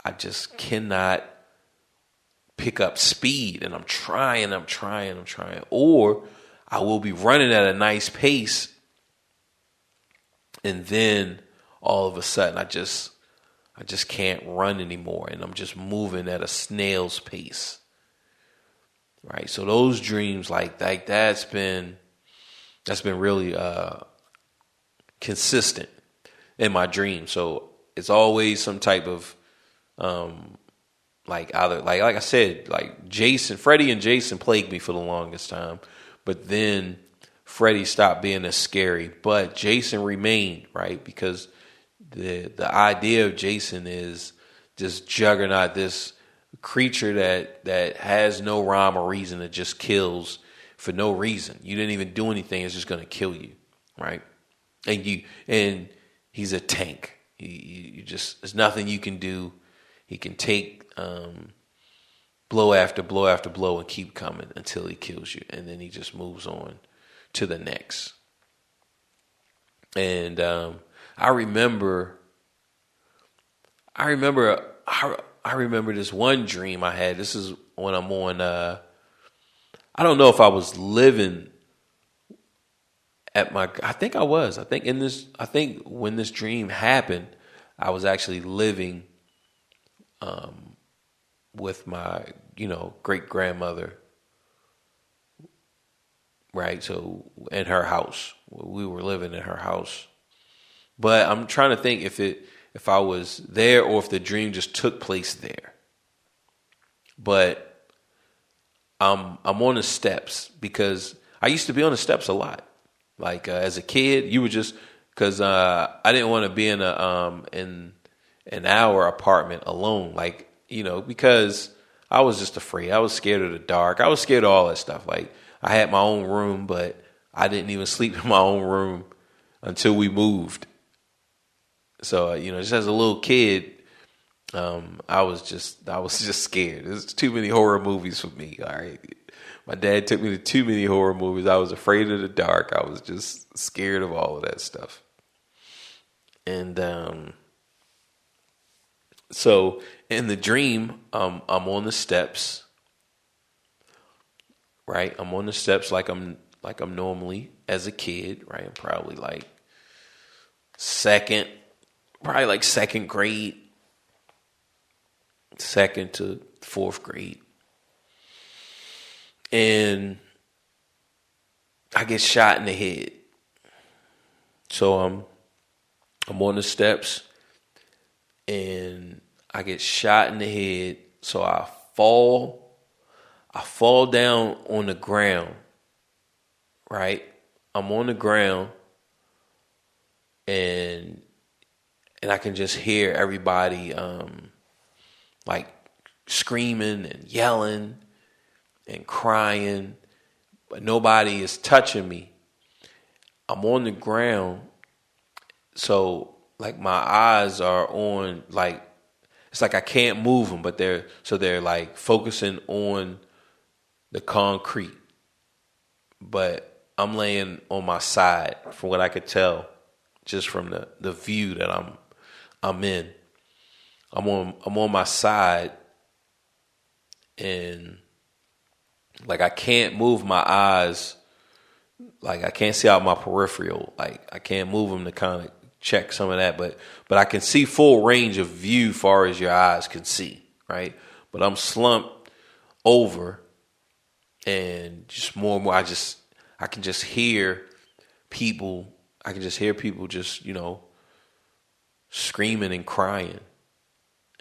I just cannot pick up speed, and I'm trying. Or I will be running at a nice pace, and then all of a sudden I just can't run anymore, and I'm just moving at a snail's pace. Right, so those dreams like that's been really consistent in my dreams. So it's always some type of either like I said, like Freddie and Jason plagued me for the longest time, but then Freddie stopped being as scary, but Jason remained, right? Because the idea of Jason is this juggernaut, this creature that has no rhyme or reason, that just kills for no reason. You didn't even do anything; it's just going to kill you, right? And he's a tank. You just, there's nothing you can do. He can take blow after blow after blow and keep coming until he kills you, and then he just moves on to the next. And I remember this one dream I had. This is when I'm on. I don't know if I was living at my. I think I was. I think when this dream happened, I was actually living with my great grandmother. Right. So in her house, we were living in her house. But I'm trying to think if I was there or if the dream just took place there. But I'm on the steps because I used to be on the steps a lot. Like as a kid, you would just because I didn't want to be in our apartment alone. Like because I was just afraid. I was scared of the dark. I was scared of all that stuff. Like I had my own room, but I didn't even sleep in my own room until we moved. So just as a little kid, I was just scared. There's too many horror movies for me. All right, my dad took me to too many horror movies. I was afraid of the dark. I was just scared of all of that stuff. And so in the dream, I'm on the steps. Right, I'm on the steps like I'm normally as a kid. Right, I'm probably like probably like second grade, second to fourth grade. And I get shot in the head. So I'm on the steps and I get shot in the head. So I fall down on the ground, right? I'm on the ground and I can just hear everybody like screaming and yelling and crying, but nobody is touching me. I'm on the ground, so like my eyes are on, like it's like I can't move them, but they're like focusing on the concrete. But I'm laying on my side, from what I could tell, just from the view that I'm in. I'm on my side, and like I can't move my eyes, like I can't see out my peripheral, like I can't move them to kind of check some of that, but I can see full range of view far as your eyes can see, right? But I'm slumped over, and just more and more, I can just hear people. I can just hear people just, screaming and crying,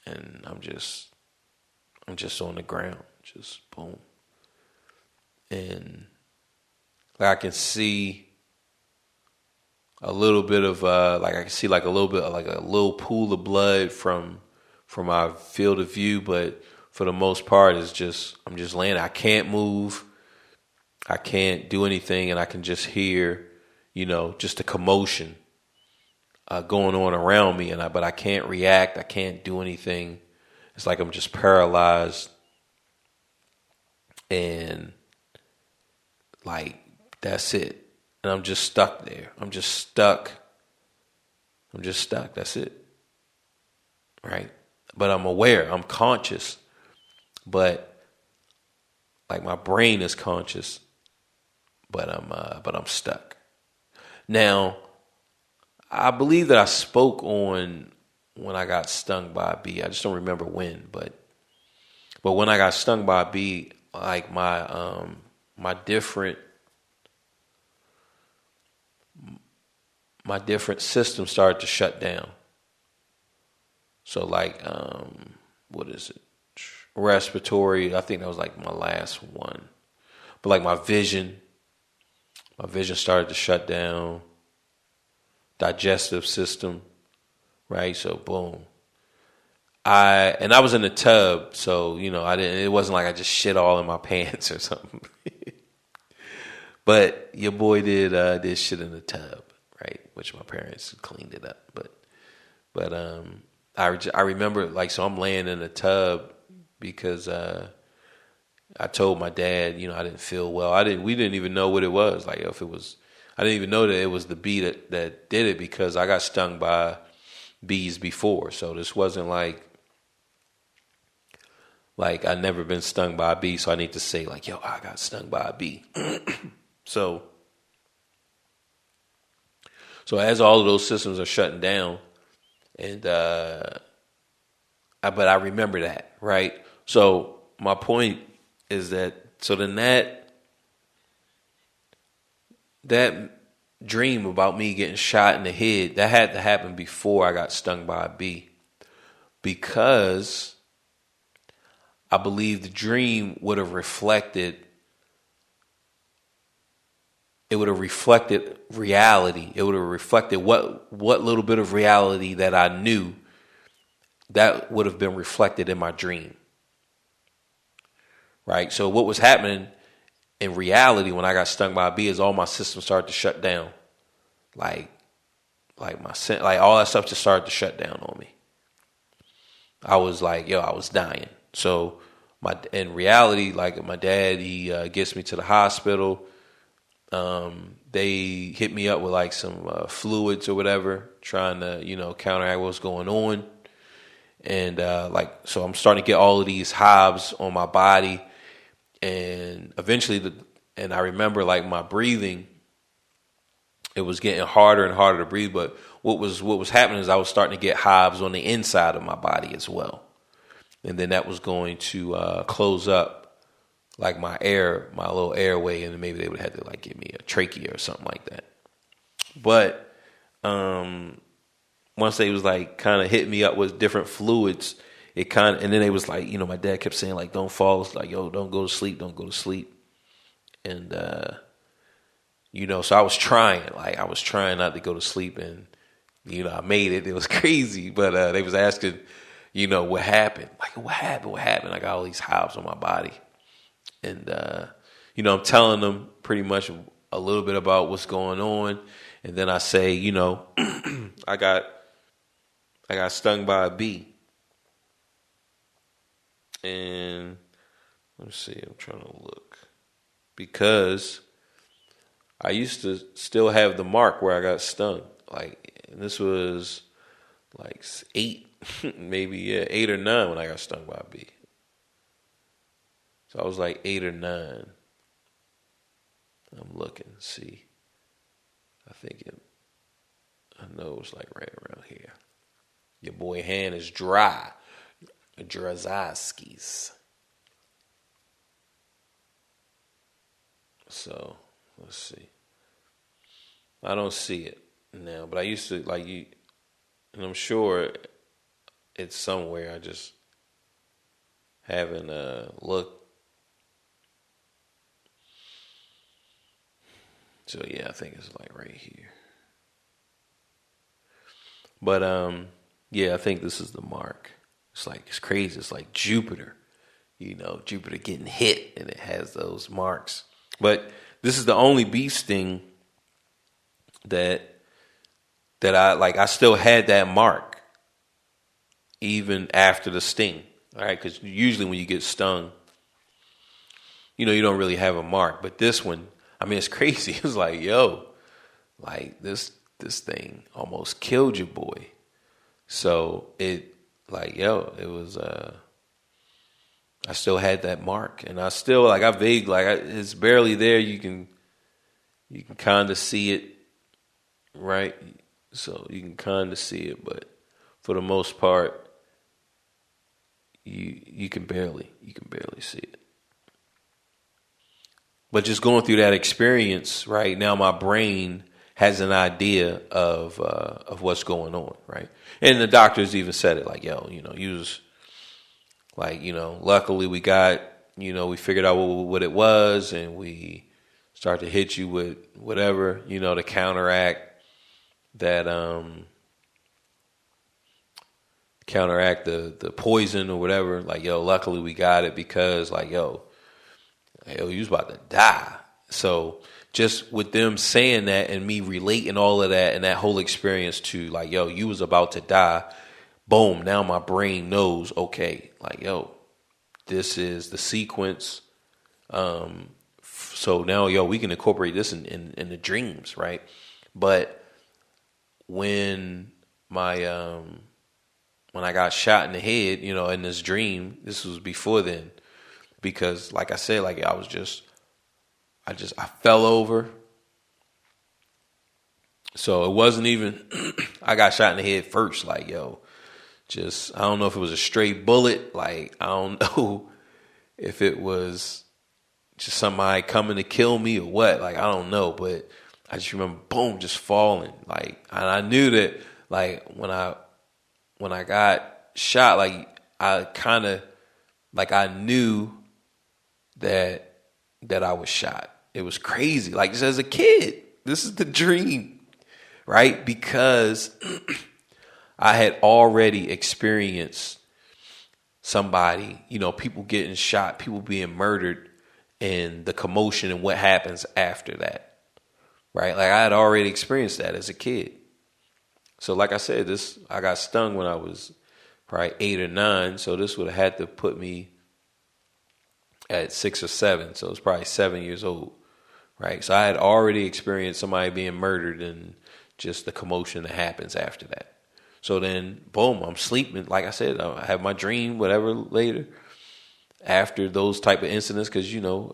and I'm just on the ground, just boom. And like I can see a little bit of like I can see like a little bit of like a little pool of blood from my field of view, but for the most part it's just I'm just laying there. I can't move, I can't do anything, and I can just hear, just a commotion going on around me, but I can't react, I can't do anything. It's like I'm just paralyzed, and like that's it. And I'm just stuck there. I'm just stuck. That's it. Right? But I'm aware. I'm conscious. But like my brain is conscious. But I'm stuck. Now, I believe that I spoke on when I got stung by a bee. I just don't remember when, but when I got stung by a bee, like my different systems started to shut down. So like, what is it? Respiratory, I think that was like my last one. But like my vision started to shut down. Digestive system, right? So boom. I was in the tub, so it wasn't like I just shit all in my pants or something. But your boy did shit in the tub, right? Which my parents cleaned it up. But I remember, like, so I'm laying in the tub because I told my dad, I didn't feel well. We didn't even know what it was. Like, if it was, I didn't even know that it was the bee that did it, because I got stung by bees before. So this wasn't like I never been stung by a bee. So I need to say like, yo, I got stung by a bee. So as all of those systems are shutting down, and but I remember that, right? So my point is that, so then that dream about me getting shot in the head, that had to happen before I got stung by a bee, because I believe the dream would have reflected reality. It would have reflected what little bit of reality that I knew, that would have been reflected in my dream. Right? So what was happening in reality when I got stung by a bee is all my systems started to shut down. Like all that stuff just started to shut down on me. I was like, I was dying. So in reality, like my dad, he gets me to the hospital. They hit me up with like some fluids or whatever, trying to, counteract what's going on. And so I'm starting to get all of these hives on my body. And eventually, and I remember like my breathing, it was getting harder and harder to breathe. But what was happening is I was starting to get hives on the inside of my body as well, and then that was going to close up like my little airway, and maybe they would have to like give me a trachea or something like that. But once they was like kind of hit me up with different fluids, and then they was like, my dad kept saying like, don't fall, it's like, yo, don't go to sleep, and so I was trying not to go to sleep, and I made it. It was crazy, but they was asking, what happened? Like, what happened? I got all these hives on my body, and I'm telling them pretty much a little bit about what's going on, and then I say, I got stung by a bee, and let's see, I'm trying to look because I used to still have the mark where I got stung. Like, and this was like 8, maybe 8 or 9 when I got stung by a bee. So I was like 8 or 9. I'm looking, see. I know it was like right around here. Your boy hand is dry. Drazaskis. So let's see. I don't see it now, but I used to like you, and I'm sure it's somewhere. I just haven't looked. So yeah, I think it's like right here. But yeah, I think this is the mark. It's crazy. It's like Jupiter, Jupiter getting hit, and it has those marks. But this is the only bee sting that I like. I still had that mark even after the sting. All right, because usually when you get stung, you don't really have a mark. But this one, I mean, it's crazy. It's like, yo, like this thing almost killed your boy. So it was. I still had that mark, and I still it's barely there. You can kind of see it, right? So you can kind of see it, but for the most part, you can barely see it. But just going through that experience, right now, my brain has an idea of what's going on, right? And the doctors even said it, like, yo, you was like, luckily we got, we figured out what it was, and we start to hit you with whatever, to counteract that, the poison or whatever. Like, yo, luckily we got it because, like, yo, you was about to die. So just with them saying that and me relating all of that and that whole experience to, like, yo, you was about to die. Boom, now my brain knows, okay, like, yo, this is the sequence. So now, yo, we can incorporate this in the dreams, right? But when when I got shot in the head, in this dream, this was before then, because like I said, like I fell over. So it wasn't even, I got shot in the head first, like, yo, I don't know if it was a straight bullet. Like, I don't know if it was just somebody coming to kill me or what. Like, I don't know. But I just remember, boom, just falling. Like, and I knew that, like, when I got shot, like, I kind of, like, I knew that I was shot. It was crazy. Like, just as a kid, this is the dream, right? Because I had already experienced somebody, people getting shot, people being murdered, and the commotion and what happens after that, right? Like, I had already experienced that as a kid. So like I said, I got stung when I was probably 8 or 9, so this would have had to put me at 6 or 7, so it's probably 7 years old, right? So I had already experienced somebody being murdered and just the commotion that happens after that. So then, boom, I'm sleeping. Like I said, I have my dream, whatever, later. After those type of incidents, because, you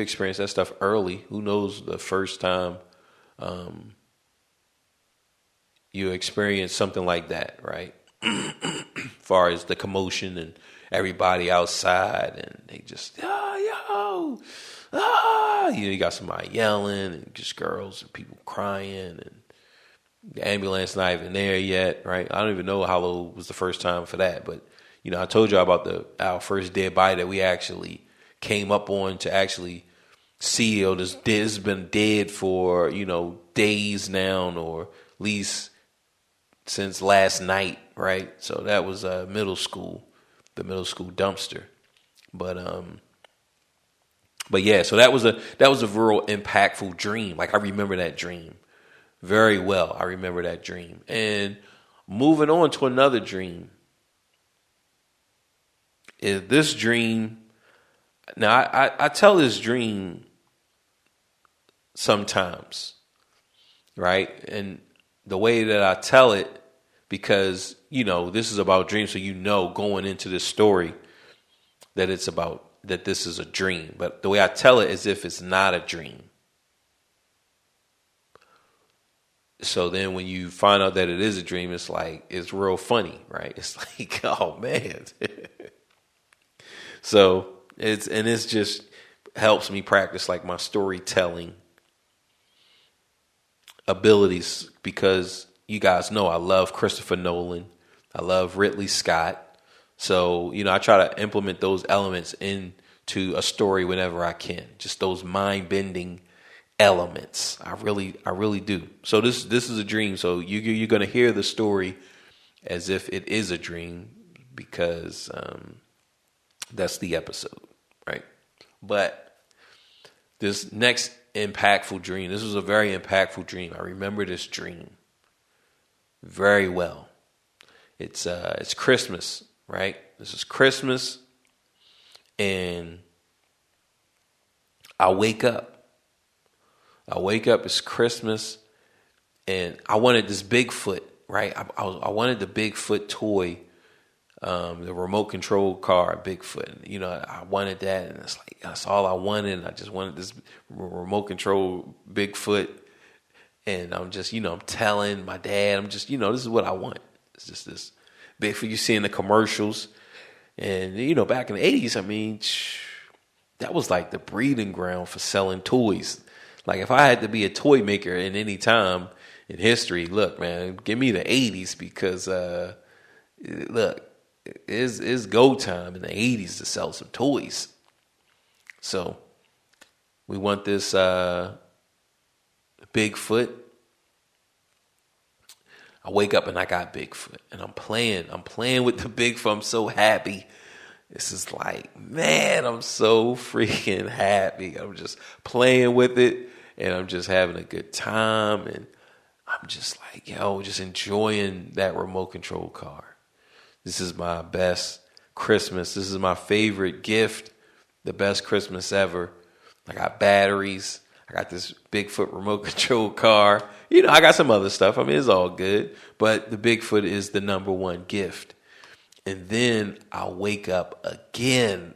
experience that stuff early. Who knows the first time, you experience something like that, right? As far as the commotion and everybody outside and they just, you got somebody yelling and just girls and people crying and the ambulance not even there yet, right? I don't even know how low was the first time for that, but I told you about our first dead body that we actually came up on to actually see. This has been dead for days now, or at least since last night, right? So that was the middle school dumpster, but yeah. So that was a real impactful dream. Like I remember that dream very well. I remember that dream. And moving on to another dream is this dream. Now, I tell this dream sometimes, right? And the way that I tell it, because, this is about dreams, so going into this story that this is a dream. But the way I tell it is if it's not a dream. So then when you find out that it is a dream, it's like, it's real funny, right? It's like, oh man. So it's just helps me practice like my storytelling abilities, because you guys know I love Christopher Nolan. I love Ridley Scott. So, I try to implement those elements into a story whenever I can. Just those mind-bending elements. I really do. So this is a dream. So you're going to hear the story as if it is a dream, because that's the episode, right? But this next impactful dream, this was a very impactful dream. I remember this dream very well. It's Christmas, right? This is Christmas, and I wake up. It's Christmas, and I wanted this Bigfoot, right? I wanted the Bigfoot toy, the remote control car, Bigfoot. I wanted that, and it's like that's all I wanted. I just wanted this remote control Bigfoot, and I'm just, I'm telling my dad, I'm just, this is what I want. It's just this Bigfoot you see in the commercials, and back in the 80s, I mean, that was like the breeding ground for selling toys. Like if I had to be a toy maker in any time in history, look, man, give me the 80s, because look, it's go time in the 80s to sell some toys. So we want this Bigfoot. I wake up and I got Bigfoot, and I'm playing with the Bigfoot. I'm so happy. This is like, man, I'm so freaking happy. I'm just playing with it, and I'm just having a good time, and I'm just like, just enjoying that remote control car. This is my best Christmas. This is my favorite gift, the best Christmas ever. I got batteries. I got this Bigfoot remote control car. I got some other stuff. I mean, it's all good, but the Bigfoot is the number one gift. And then I wake up again.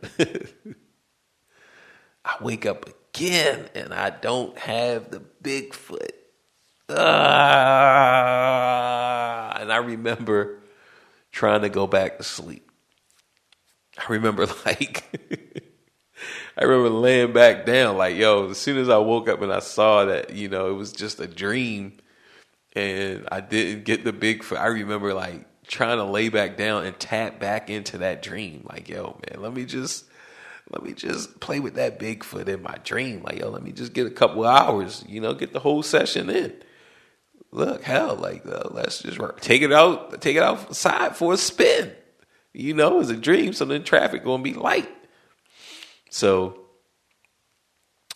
And I don't have the Bigfoot. And I remember trying to go back to sleep. I remember laying back down like, as soon as I woke up and I saw that, it was just a dream and I didn't get the Bigfoot. I remember trying to lay back down and tap back into that dream. Like, man, let me just play with that Bigfoot in my dream. Like, let me just get a couple of hours, get the whole session in. Look, hell, let's just take it outside for a spin. It's a dream, so then traffic gonna be light. So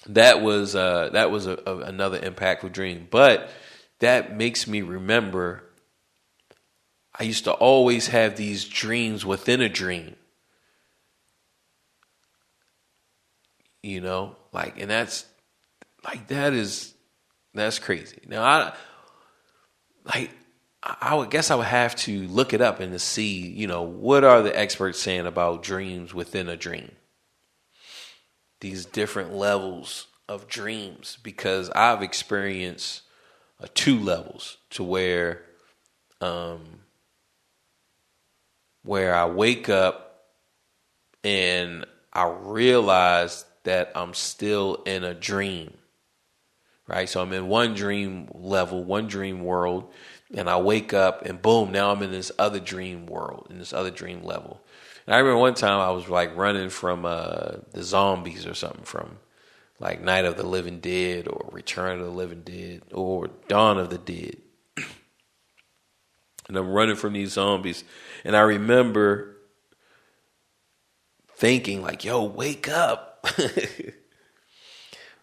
that was another impactful dream. But that makes me remember I used to always have these dreams within a dream. And that's crazy. Now I would guess I would have to look it up and to see, what are the experts saying about dreams within a dream? These different levels of dreams, because I've experienced 2 levels to where where I wake up and I realize that I'm still in a dream, right? So I'm in one dream level, one dream world, and I wake up and boom, now I'm in this other dream world, in this other dream level. And I remember one time I was like running from the zombies or something, from like Night of the Living Dead or Return of the Living Dead or Dawn of the Dead. And I'm running from these zombies. And I remember thinking like, yo, wake up.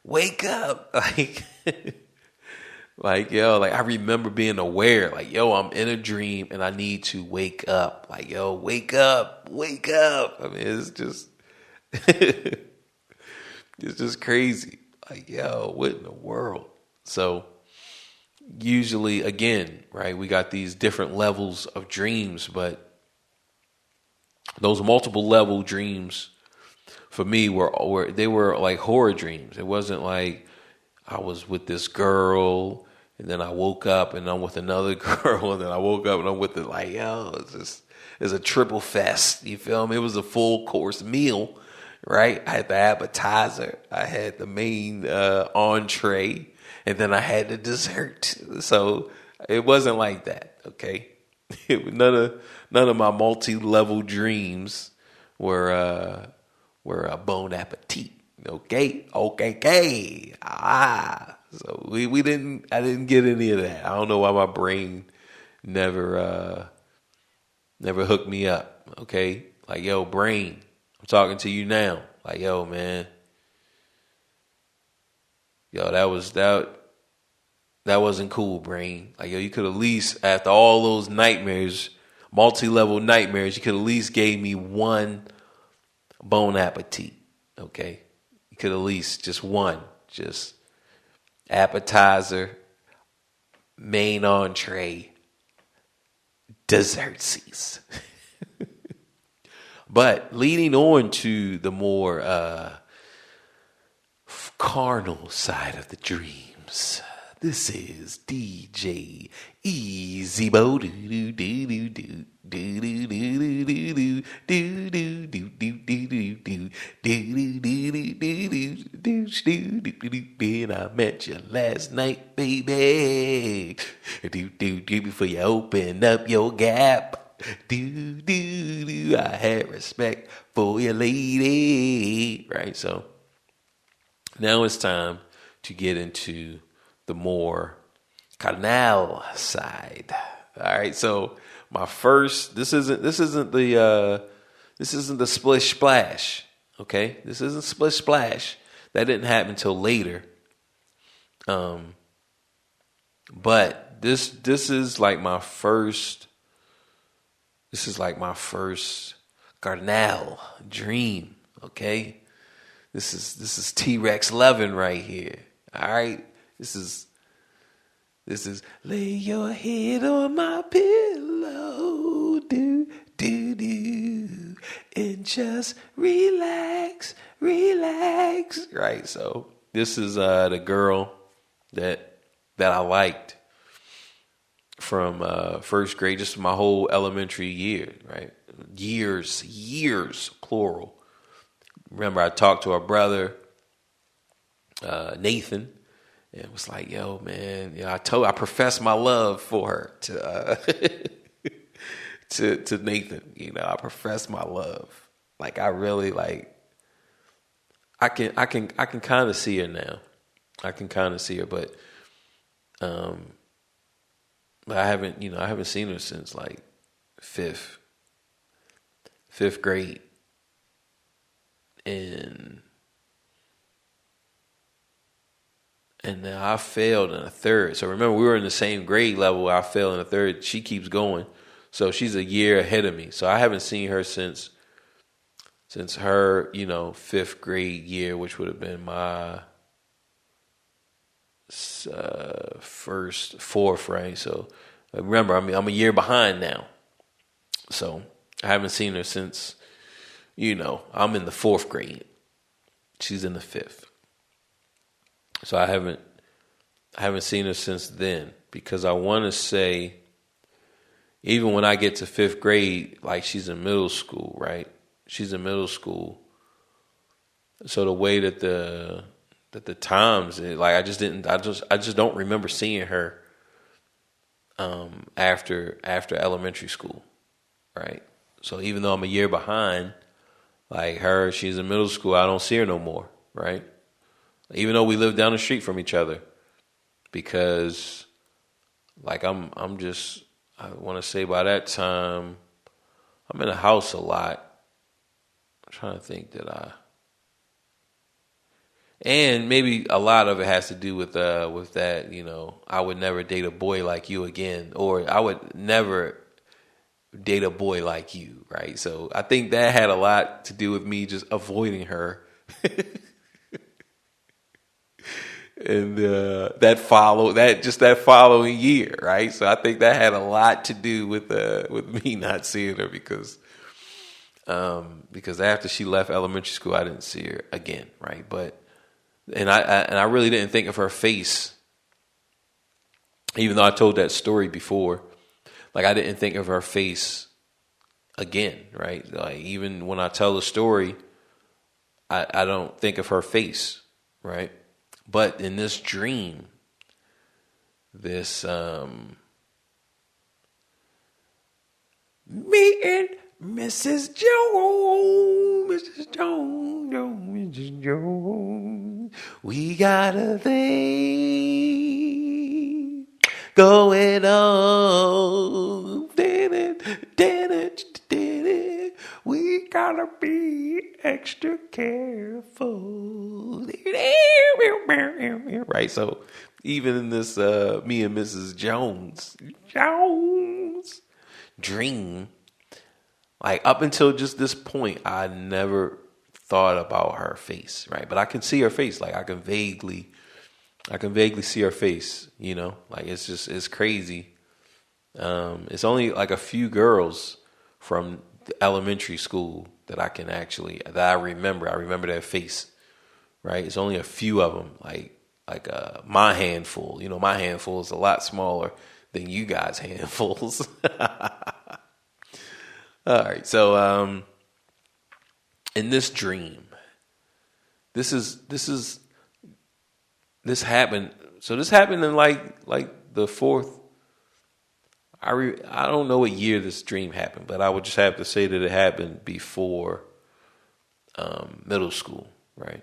Wake up. Like, I remember being aware, like, yo, I'm in a dream and I need to wake up. Like, yo, wake up, wake up. I mean, it's just, it's just crazy. Like, yo, what in the world? So usually, again, right, we got these different levels of dreams, but those multiple level dreams for me were they were like horror dreams. It wasn't like I was with this girl and then I woke up and I'm with another girl and then I woke up and I'm with it. Like, yo, it's a triple fest. You feel me? It was a full course meal, right? I had the appetizer, I had the main entree, and then I had the dessert. So it wasn't like that, okay? None of my multi-level dreams were bon appetit. Okay. So I didn't get any of that. I don't know why my brain never hooked me up. Okay. Like, yo, brain, I'm talking to you now. Like, yo, man. Yo, that wasn't cool, brain. Like, yo, you could at least, after all those nightmares, multi-level nightmares, you could at least gave me one bon appetit. Okay. You could at least just one. Just appetizer, main entree, dessertsies. But leading on to the more carnal side of the dreams, this is DJ Easy Bo do do do do do do do do do do do do do. And I met you last night, baby. Before you open up your gap. I had respect for your lady. Right, so now it's time to get into the more carnal side. All right, so my first, this isn't the splish splash. Okay, this isn't splish splash. That didn't happen until later. But this is like my first. This is like my first carnal dream. Okay, this is T-Rex loving right here. All right, this is lay your head on my pillow, do do do, and just relax. Right. So this is the girl that I liked from first grade, just my whole elementary year, right? Years, plural. Remember, I talked to our brother, Nathan, and was like, yo, man, I professed my love for her to to Nathan. I professed my love. Like, I really, like, I can kind of see her now. I can kind of see her, but I haven't seen her since like fifth grade, and then I failed in a third. So remember, we were in the same grade level. I failed in a third. She keeps going, so she's a year ahead of me. So I haven't seen her since her fifth grade year, which would have been my fourth, right? So remember, I'm a year behind now. So I haven't seen her since, I'm in the fourth grade. She's in the fifth. So I haven't seen her since then, because I want to say even when I get to fifth grade, like she's in middle school, right? She's in middle school. So the way that the times, like I just don't remember seeing her after elementary school, right? So even though I'm a year behind, like her, she's in middle school. I don't see her no more, right? Even though we live down the street from each other, because like I want to say by that time I'm in the house a lot. I'm trying to think and maybe a lot of it has to do with that, I would never date a boy like you again, or I would never date a boy like you, right? So I think that had a lot to do with me just avoiding her. And that following year, right? So I think that had a lot to do with me not seeing her because after she left elementary school, I didn't see her again, right? And I really didn't think of her face, even though I told that story before. Like I didn't think of her face again, right? Like even when I tell the story, I don't think of her face, right? But in this dream, me and Mrs. Jones, Mrs. Jones, we got a thing going on. We gotta be extra careful. Right, so even in this me and Mrs. Jones dream, like up until just this point, I never thought about her face, right? But I can see her face, like I can vaguely see her face, like it's crazy. It's only like a few girls from the elementary school that I remember. I remember their face, right? It's only a few of them, like my handful. My handful is a lot smaller than you guys' handfuls. All right, so in this dream, this happened. So this happened in like the fourth. I don't know what year this dream happened, but I would just have to say that it happened before middle school, right?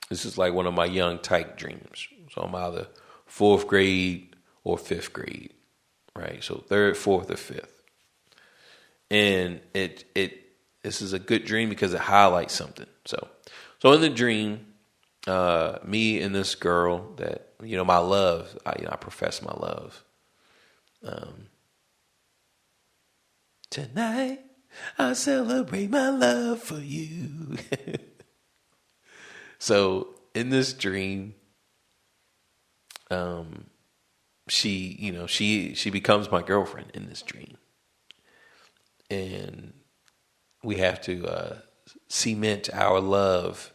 This is like one of my young type dreams. So I'm either fourth grade or fifth grade, right? So third, fourth, or fifth. And this is a good dream because it highlights something. So in the dream, me and this girl that, my love, I profess my love. Tonight, I celebrate my love for you. So in this dream, she becomes my girlfriend in this dream. And we have to cement our love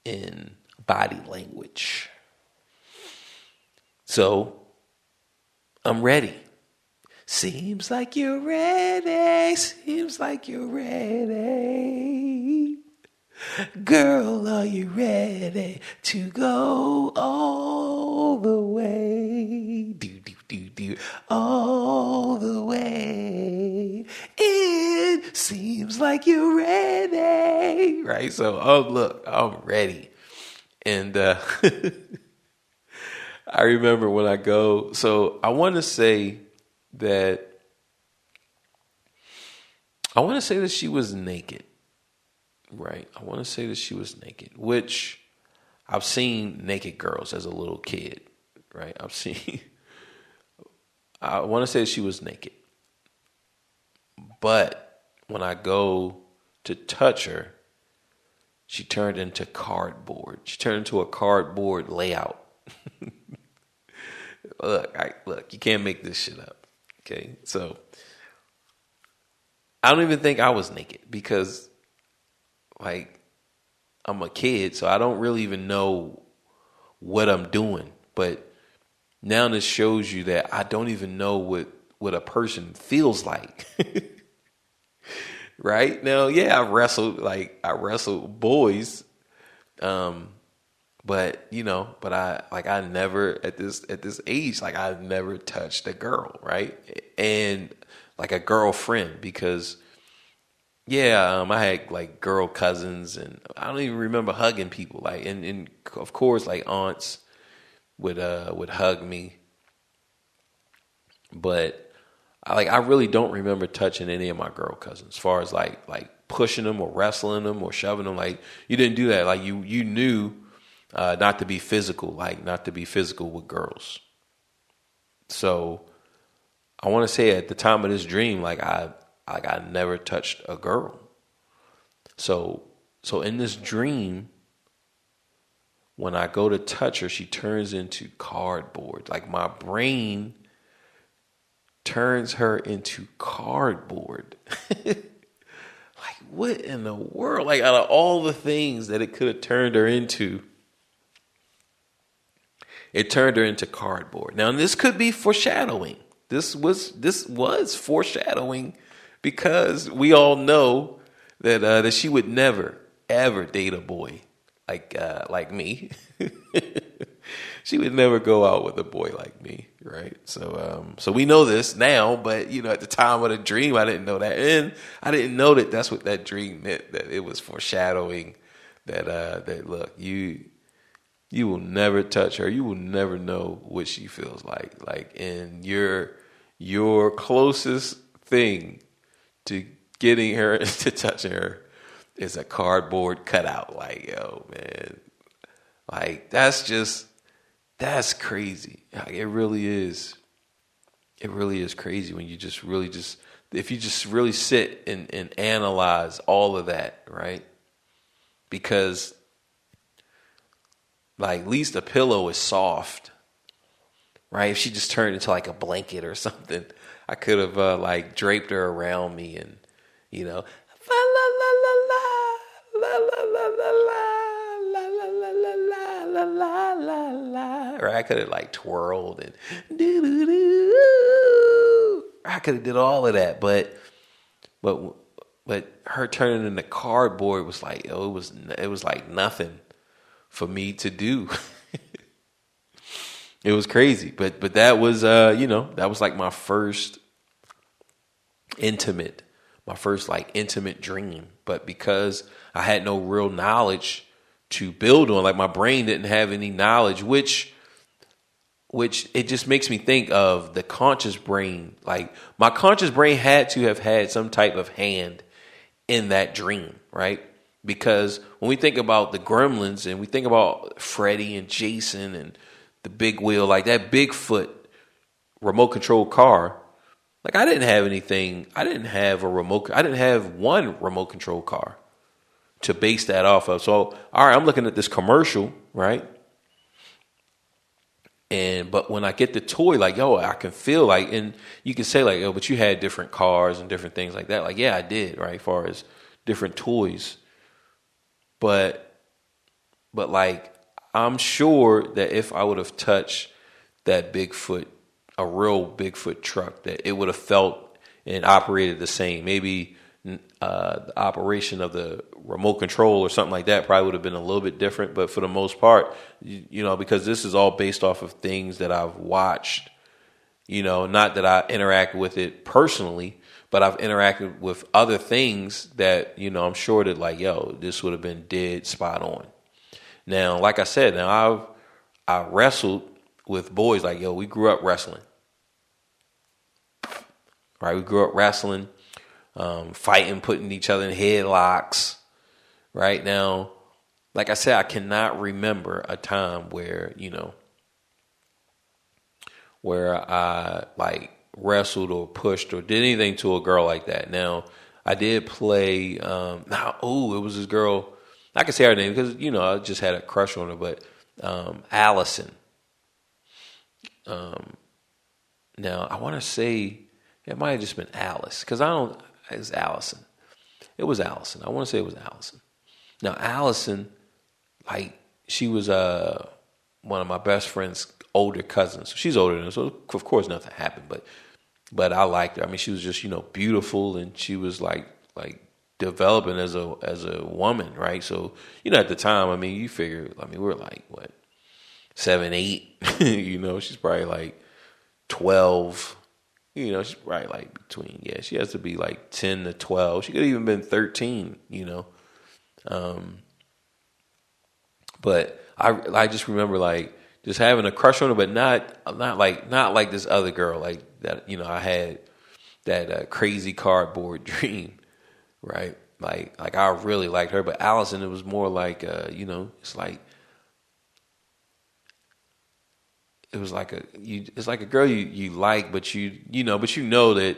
in body language. So I'm ready. Seems like you're ready. Seems like you're ready. Girl, are you ready to go all the way? Do, all the way. It seems like you're ready. Right? So, look, I'm ready. And I remember when I go, so I want to say that she was naked. Right. I want to say that she was naked, which I've seen naked girls as a little kid. Right. I want to say that she was naked. But when I go to touch her, she turned into cardboard. She turned into a cardboard layout. Look, you can't make this shit up. Okay. So I don't even think I was naked because, like, I'm a kid, so I don't really even know what I'm doing. But Now this shows you that I don't even know what a person feels like. Right? Now, yeah, I wrestled boys. But I never at this age, like I never touched a girl, right? And like a girlfriend, because I had like girl cousins, and I don't even remember hugging people. Like, and of course, like aunts would hug me, but I really don't remember touching any of my girl cousins. As far as like pushing them or wrestling them or shoving them, like you didn't do that. Like you knew not to be physical, with girls. So I want to say at the time of this dream, I never touched a girl. So in this dream, when I go to touch her, she turns into cardboard. Like my brain turns her into cardboard. Like what in the world? Like out of all the things that it could have turned her into, it turned her into cardboard. Now this could be foreshadowing. This was foreshadowing, because we all know that she would never ever date a boy like me. She would never go out with a boy like me, right? So we know this now, but at the time of the dream, I didn't know that, and I didn't know that that's what that dream meant. That it was foreshadowing that look, you will never touch her. You will never know what she feels like. And your closest thing to getting her to touching her is a cardboard cutout. Like, yo, man, like that's crazy. Like, it really is. It really is crazy when you if you just really sit and analyze all of that, right? Because like at least a pillow is soft, right? If she just turned into like a blanket or something, I could have draped her around me and la la la la la la la la la la la la la la la la. Or I could have like twirled and doo doo doo. I could have did all of that, but her turning into cardboard was like, it was like nothing for me to do. It was crazy, but that was that was like my first intimate dream. But because I had no real knowledge to build on, like my brain didn't have any knowledge, which it just makes me think of the conscious brain. Like my conscious brain had to have had some type of hand in that dream, right? Because when we think about the Gremlins and we think about Freddy and Jason and the big wheel, like that Bigfoot remote control car, like I didn't have anything. I didn't have one remote control car to base that off of. So, all right, I'm looking at this commercial, right? But when I get the toy, like, yo, I can feel like, and you can say like, yo, but you had different cars and different things like that. Like, yeah, I did, right? As far as different toys. But like, I'm sure that if I would have touched that Bigfoot, a real Bigfoot truck, that it would have felt and operated the same. Maybe the operation of the remote control or something like that probably would have been a little bit different. But for the most part, because this is all based off of things that I've watched, not that I interact with it personally, but I've interacted with other things that, I'm sure that like, yo, this would have been dead spot on. Now, like I said, I wrestled with boys. Like, yo, we grew up wrestling. Right? We grew up wrestling, fighting, putting each other in headlocks. Right? Now, like I said, I cannot remember a time where, where I like wrestled or pushed or did anything to a girl like that. Now, I did play, it was this girl. I can say her name because, I just had a crush on her, but Allison. Now, I want to say it might have just been Alice because it was Allison. It was Allison. I want to say it was Allison. Now, Allison, like, she was one of my best friend's older cousins. She's older than us, so of course nothing happened. But I liked her. I mean, she was just beautiful, and she was like developing as a woman, right? So at the time, I mean, you figure, I mean, we were like what 7, 8, she's probably like 12. She's probably like between, she has to be like 10 to 12. She could have even been 13, But I just remember like just having a crush on her, but not like this other girl like that. I had that crazy cardboard dream, right? Like I really liked her, but Allison, it was more like it's like it was like it's like a girl you like, but but that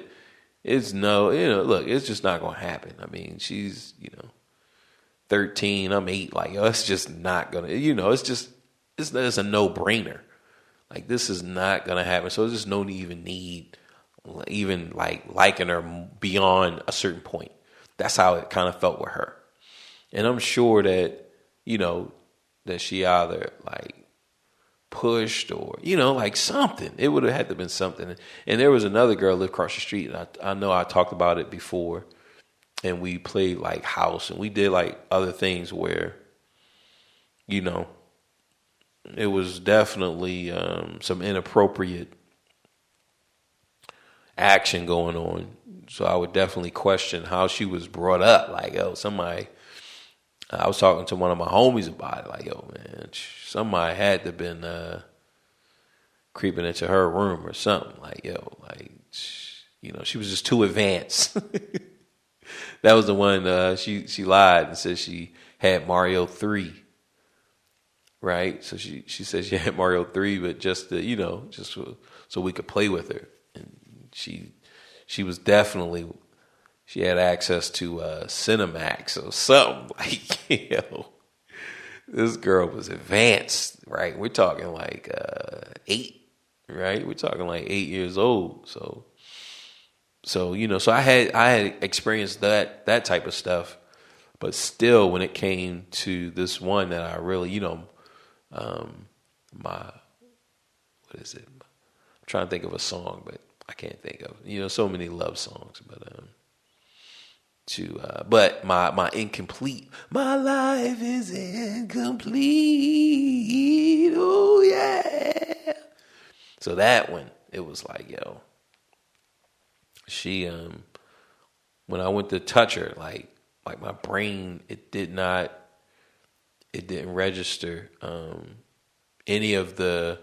it's look, it's just not gonna happen. I mean, she's 13, I'm 8, like it's just not gonna, it's a no brainer. Like this is not gonna happen. So there's just no need even like liking her beyond a certain point. That's how it kind of felt with her. And I'm sure that that she either like pushed or like something. It would have had to been something. And there was another girl lived across the street, and I know I talked about it before, and we played like house, and we did like other things where it was definitely some inappropriate action going on. So I would definitely question how she was brought up. Like, I was talking to one of my homies about it. Like, man, somebody had to have been creeping into her room or something. Like, she was just too advanced. That was the one she lied and said she had Mario 3. Right? So she said she had Mario 3, but just to, just so we could play with her. And she was definitely, she had access to Cinemax or something. Like, this girl was advanced, right? We're talking like 8, right? We're talking like 8 years old. So so I had experienced that type of stuff, but still, when it came to this one that I really, my, what is it? I'm trying to think of a song, but I can't think of, so many love songs, but my incomplete, my life is incomplete. Oh yeah. So that one, it was like, she, when I went to touch her, like my brain, it didn't register, any of the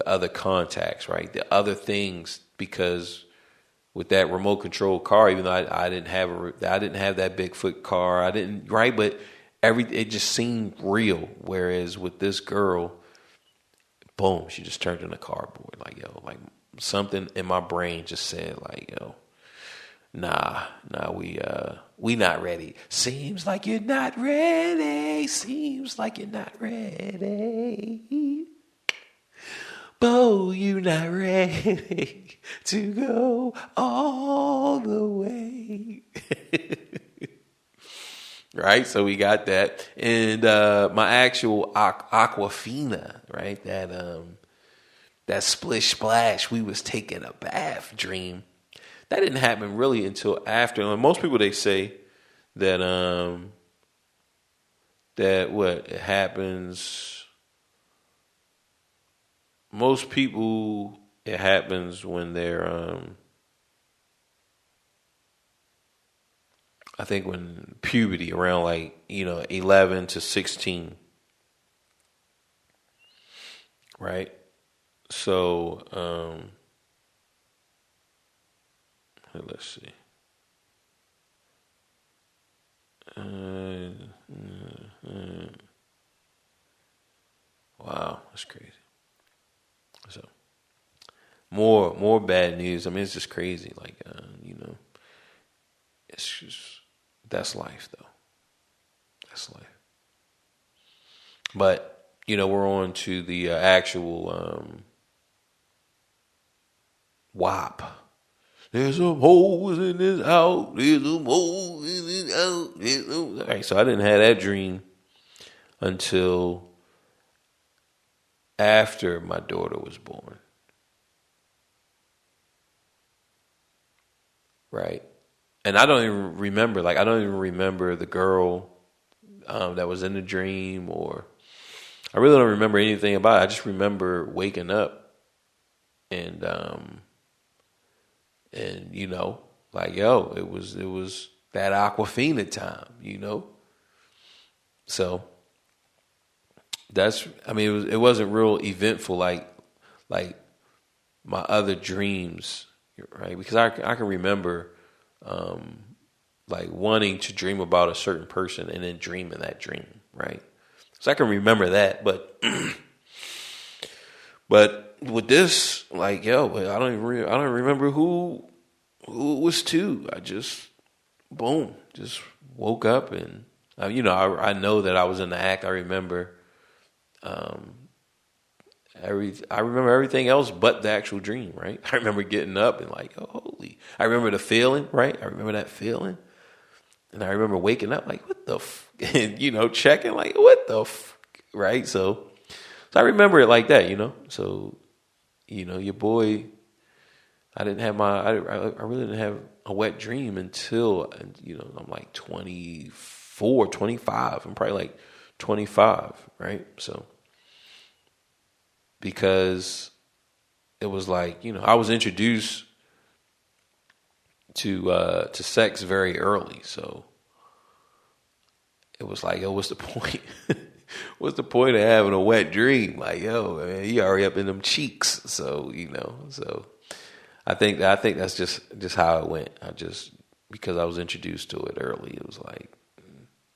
other contacts, right? The other things, because with that remote control car, even though I didn't have that Bigfoot car, I didn't, right? But it just seemed real. Whereas with this girl, boom, she just turned into cardboard. Like, like something in my brain just said like, nah, we not ready. Seems like you're not ready. Seems like you're not ready. Bo, you not ready to go all the way. Right? So we got that. And my actual Aquafina, right? That splish splash, we was taking a bath dream. That didn't happen really until after. And most people, they say that that what it happens. Most people, it happens when they're I think when puberty, around like 11 to 16, right? So let's see. Wow, that's crazy. So more bad news. I mean, it's just crazy. Like it's just, that's life, though. That's life. But we're on to the actual WAP. There's some holes in this house. There's some holes in this house. All right, so I didn't have that dream until after my daughter was born. Right. And I don't even remember, I don't even remember the girl that was in the dream, or I really don't remember anything about it. I just remember waking up and yo, it was that Aquafina time. So it wasn't real eventful like my other dreams, right? Because I can remember wanting to dream about a certain person and then dreaming that dream, right? So I can remember that, but with this, I don't remember who it was to. I just woke up and I know that I was in the act. I remember I remember everything else but the actual dream, right? I remember getting up and I remember the feeling, right? I remember that feeling. And I remember waking up what the and, checking what the right? So I remember it like that, So, your boy, I really didn't have a wet dream until, I'm 24, 25. I'm probably 25, right? So, because it was I was introduced to sex very early, so it was yo, what's the point? What's the point of having a wet dream? Yo, man, you already up in them cheeks, so so I think that's just how it went. Because I was introduced to it early, it was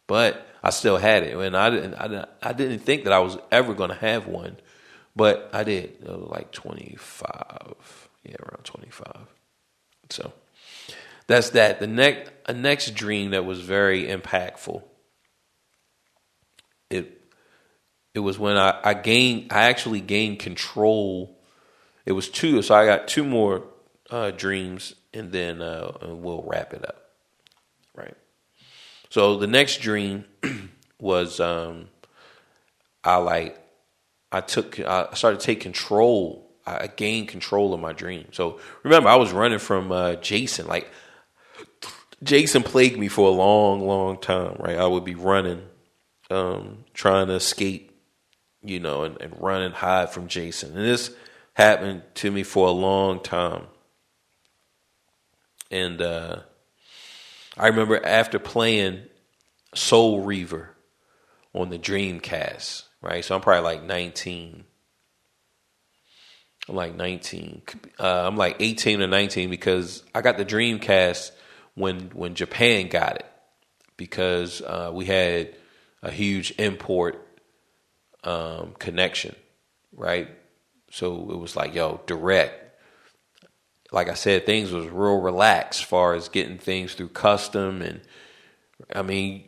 but I still had it, and I didn't think that I was ever going to have one, but I did. It was 25, around 25. So that's that. The next dream that was very impactful. It was when I actually gained control. It was two, so I got two more dreams, and then we'll wrap it up. Right. So the next dream was I started to take control. I gained control of my dream. So remember, I was running from Jason. Jason plagued me for a long, long time. Right. I would be running, trying to escape, and run and hide from Jason. And this happened to me for a long time. And I remember after playing Soul Reaver on the Dreamcast, right? So I'm probably 19. I'm 19. I'm 18 or 19 because I got the Dreamcast when Japan got it, because we had a huge import connection, right? So it was direct. Like I said, things was real relaxed as far as getting things through custom, and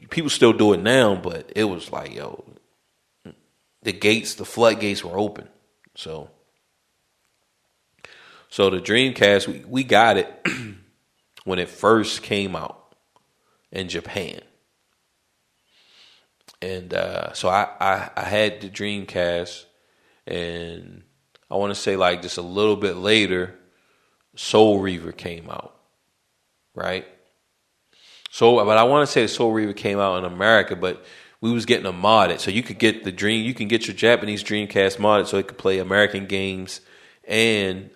people still do it now, but it was the floodgates were open. So the Dreamcast, we got it when it first came out in Japan. And so I had the Dreamcast, and I want to say just a little bit later, Soul Reaver came out, right? But I want to say Soul Reaver came out in America, but we was getting them modded. So you could get you can get your Japanese Dreamcast modded so it could play American games and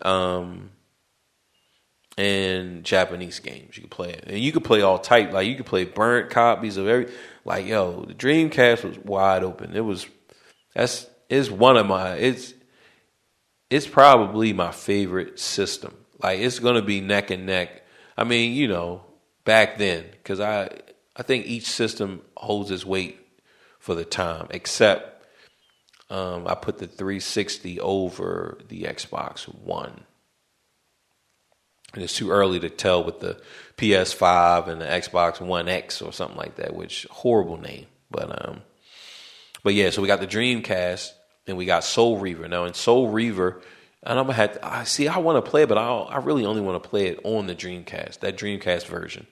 Japanese games. You could play it. And you could play all type. You could play burnt copies of every, the Dreamcast was wide open. It's probably my favorite system. It's going to be neck and neck. Back then, because I think each system holds its weight for the time, except I put the 360 over the Xbox One. And it's too early to tell with the PS5 and the Xbox One X or something like that, which horrible name. But yeah, so we got the Dreamcast and we got Soul Reaver. Now in Soul Reaver, and I'm gonna I want to play it, but I really only want to play it on the Dreamcast, that Dreamcast version.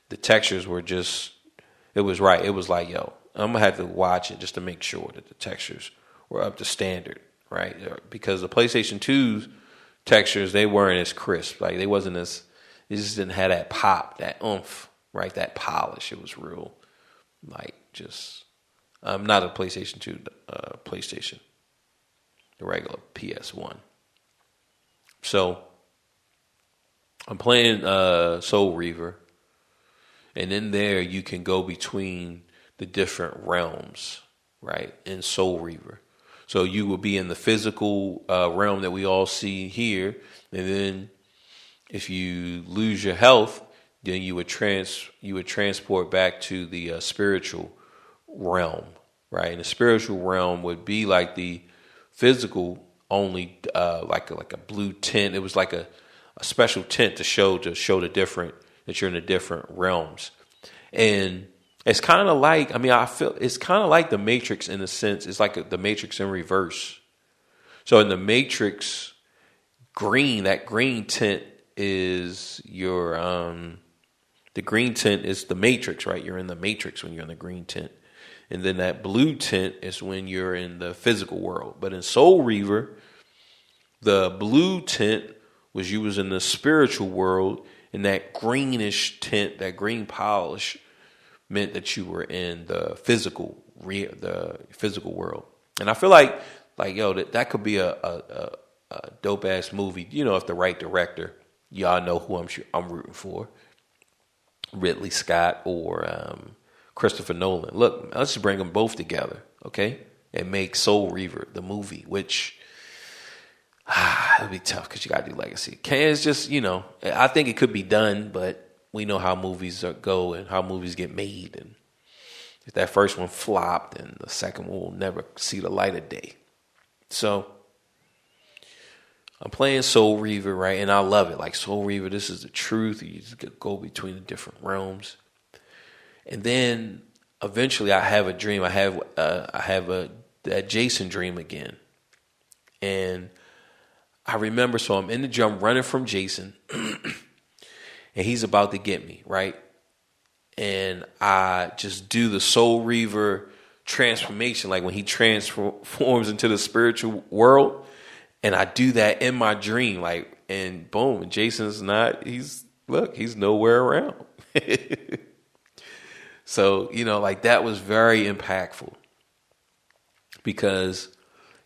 The textures were it was right. It was I'm gonna have to watch it just to make sure that the textures were up to standard. right? Because the PlayStation 2's textures, they weren't as crisp. Like they wasn't as, it just didn't have that pop, that oomph, right? That polish. It was real, like just, not a PlayStation 2, PlayStation, the regular PS1. So I'm playing Soul Reaver, and in there you can go between the different realms, right? In Soul Reaver. So you will be in the physical realm that we all see here, and then if you lose your health, then you would transport back to the spiritual realm, right? And the spiritual realm would be like the physical, only like a blue tint. It was like a special tint to show the different, that you're in the different realms. And it's kind of like, I mean, I feel it's kind of like the Matrix in a sense. It's like the Matrix in reverse. So in the Matrix, that green tint is your, the green tint is the Matrix, right? You're in the Matrix when you're in the green tint. And then that blue tint is when you're in the physical world. But in Soul Reaver, the blue tint was you was in the spiritual world, and that greenish tint, that green polish, meant that you were in the physical world. And I feel like yo, that could be a dope ass movie. You know, if the right director, y'all know who I'm rooting for, Ridley Scott or Christopher Nolan. Look, let's just bring them both together, okay, and make Soul Reaver the movie, which it'll be tough because you got to do legacy. It's just, you know, I think it could be done, but we know how movies go and how movies get made. And if that first one flopped, then the second one will never see the light of day. So I'm playing Soul Reaver, right? And I love it. Like Soul Reaver, this is the truth. You just go between the different realms. And then eventually I have a dream. I have that Jason dream again. And I remember, so I'm in the gym running from Jason, and he's about to get me, right? And I just do the Soul Reaver transformation, like when he transforms into the spiritual world, and I do that in my dream, like, and boom, Jason's he's nowhere around. So, you know, like that was very impactful because,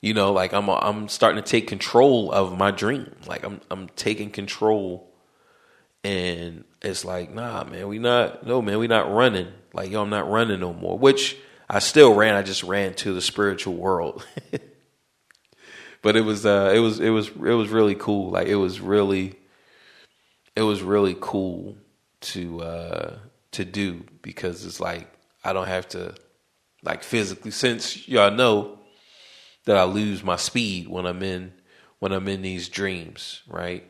you know, like I'm starting to take control of my dream. Like I'm taking control, and it's like, nah, man, we not running. Like, yo, I'm not running no more, which I still ran. I just ran to the spiritual world. But it was really cool. Like it was really cool to do, because it's like I don't have to, like, physically, since y'all know that I lose my speed when I'm in these dreams, right?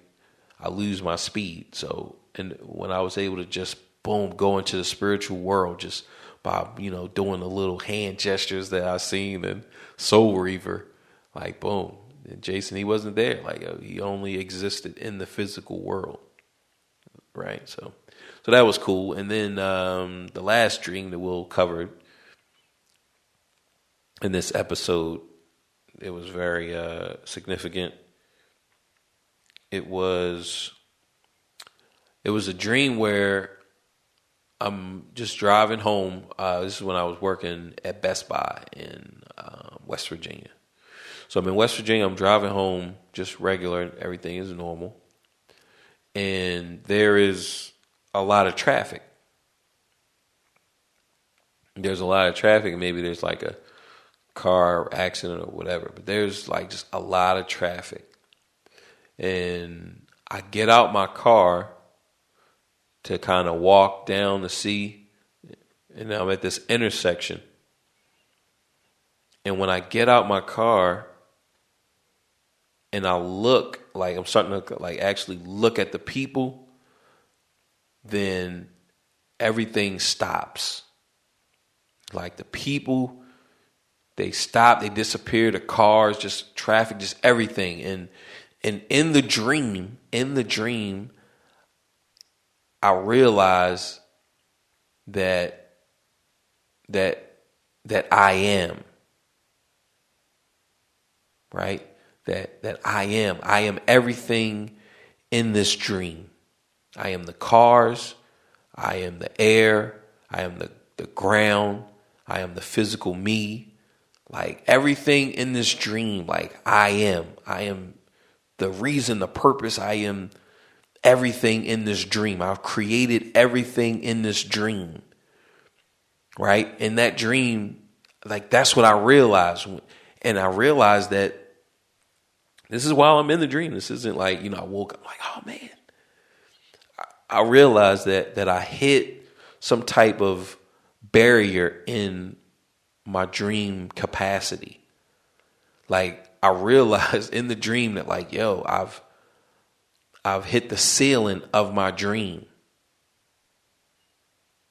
I lose my speed. So, and when I was able to just boom go into the spiritual world just by, you know, doing the little hand gestures that I seen in Soul Reaver, like boom. And Jason, he wasn't there. Like he only existed in the physical world, right? So that was cool. And then the last dream that we'll cover in this episode, it was very significant. It was a dream where I'm just driving home. This is when I was working at Best Buy in West Virginia. So I'm in West Virginia. I'm driving home, just regular. Everything is normal. And there is a lot of traffic. There's a lot of traffic. Maybe there's like a car accident or whatever. But there's like just a lot of traffic. And I get out my car to kind of walk down to see. And I'm at this intersection. And when I get out my car and I look, like I'm starting to like actually look at the people, then everything stops. Like the people, they stop, they disappear, the cars, just traffic, just everything. And in the dream, I realize that I am. right? That I am everything in this dream. I am the cars, I am the air, I am the ground, I am the physical me. Like everything in this dream, like I am the reason, the purpose. I am everything in this dream. I've created everything in this dream, right? In that dream, like that's what I realized. And I realized that this is while I'm in the dream. This isn't like, I woke up like, oh man. I realized that I hit some type of barrier in my dream capacity. Like I realized in the dream that like, yo, I've hit the ceiling of my dream.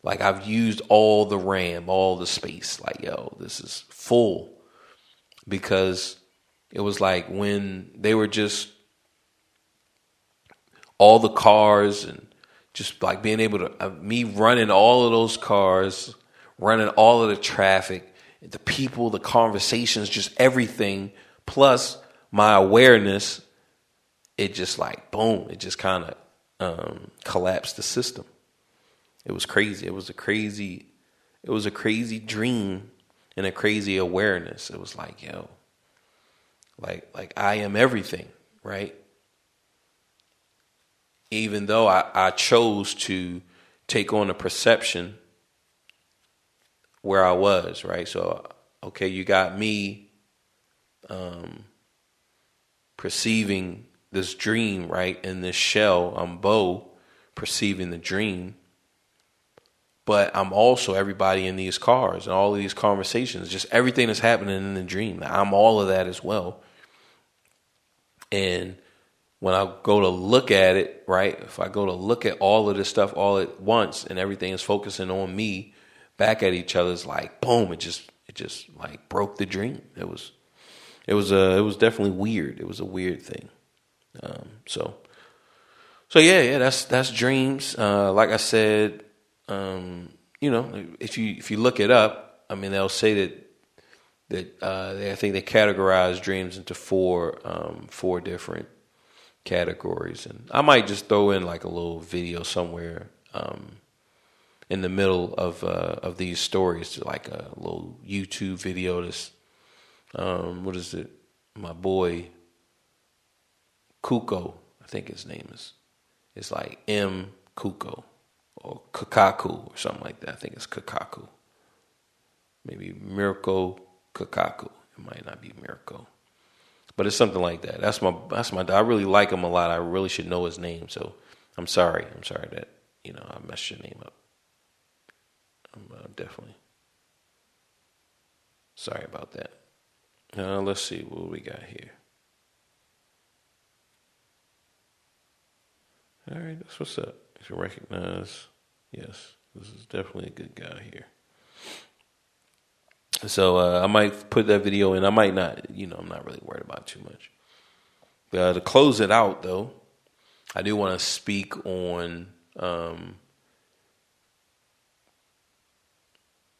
Like I've used all the RAM, all the space. Like, yo, this is full. Because it was like when they were just all the cars and just like being able to, me running all of those cars, running all of the traffic, the people, the conversations, just everything, plus my awareness, it just like, boom, it just kind of collapsed the system. It was crazy. It was a crazy dream and a crazy awareness. It was like, yo, like I am everything, right? Even though I chose to take on a perception where I was, right? So, okay, you got me perceiving this dream, right? In this shell, I'm Bo perceiving the dream. But I'm also everybody in these cars and all of these conversations, just everything that's happening in the dream. I'm all of that as well. And when I go to look at it, right, if I go to look at all of this stuff all at once and everything is focusing on me back at each other, it's like, boom, it just like broke the dream. It was definitely weird. It was a weird thing. So yeah, that's dreams. Like I said, if you look it up, I mean, they'll say that I think they categorize dreams into four different categories, and I might just throw in like a little video somewhere in the middle of these stories, like a little YouTube video. This what is it? My boy Kuko, I think his name is. It's like M Kuko or Kakaku or something like that. I think it's Kakaku. Maybe Mirko Kakaku. It might not be Mirko. But it's something like that. That's my. I really like him a lot. I really should know his name. So I'm sorry. That I messed your name up. I'm definitely sorry about that. Let's see what we got here. All right, that's what's up. You can recognize. Yes, this is definitely a good guy here. So I might put that video in. I might not. I'm not really worried about it too much. To close it out, though, I do want to speak on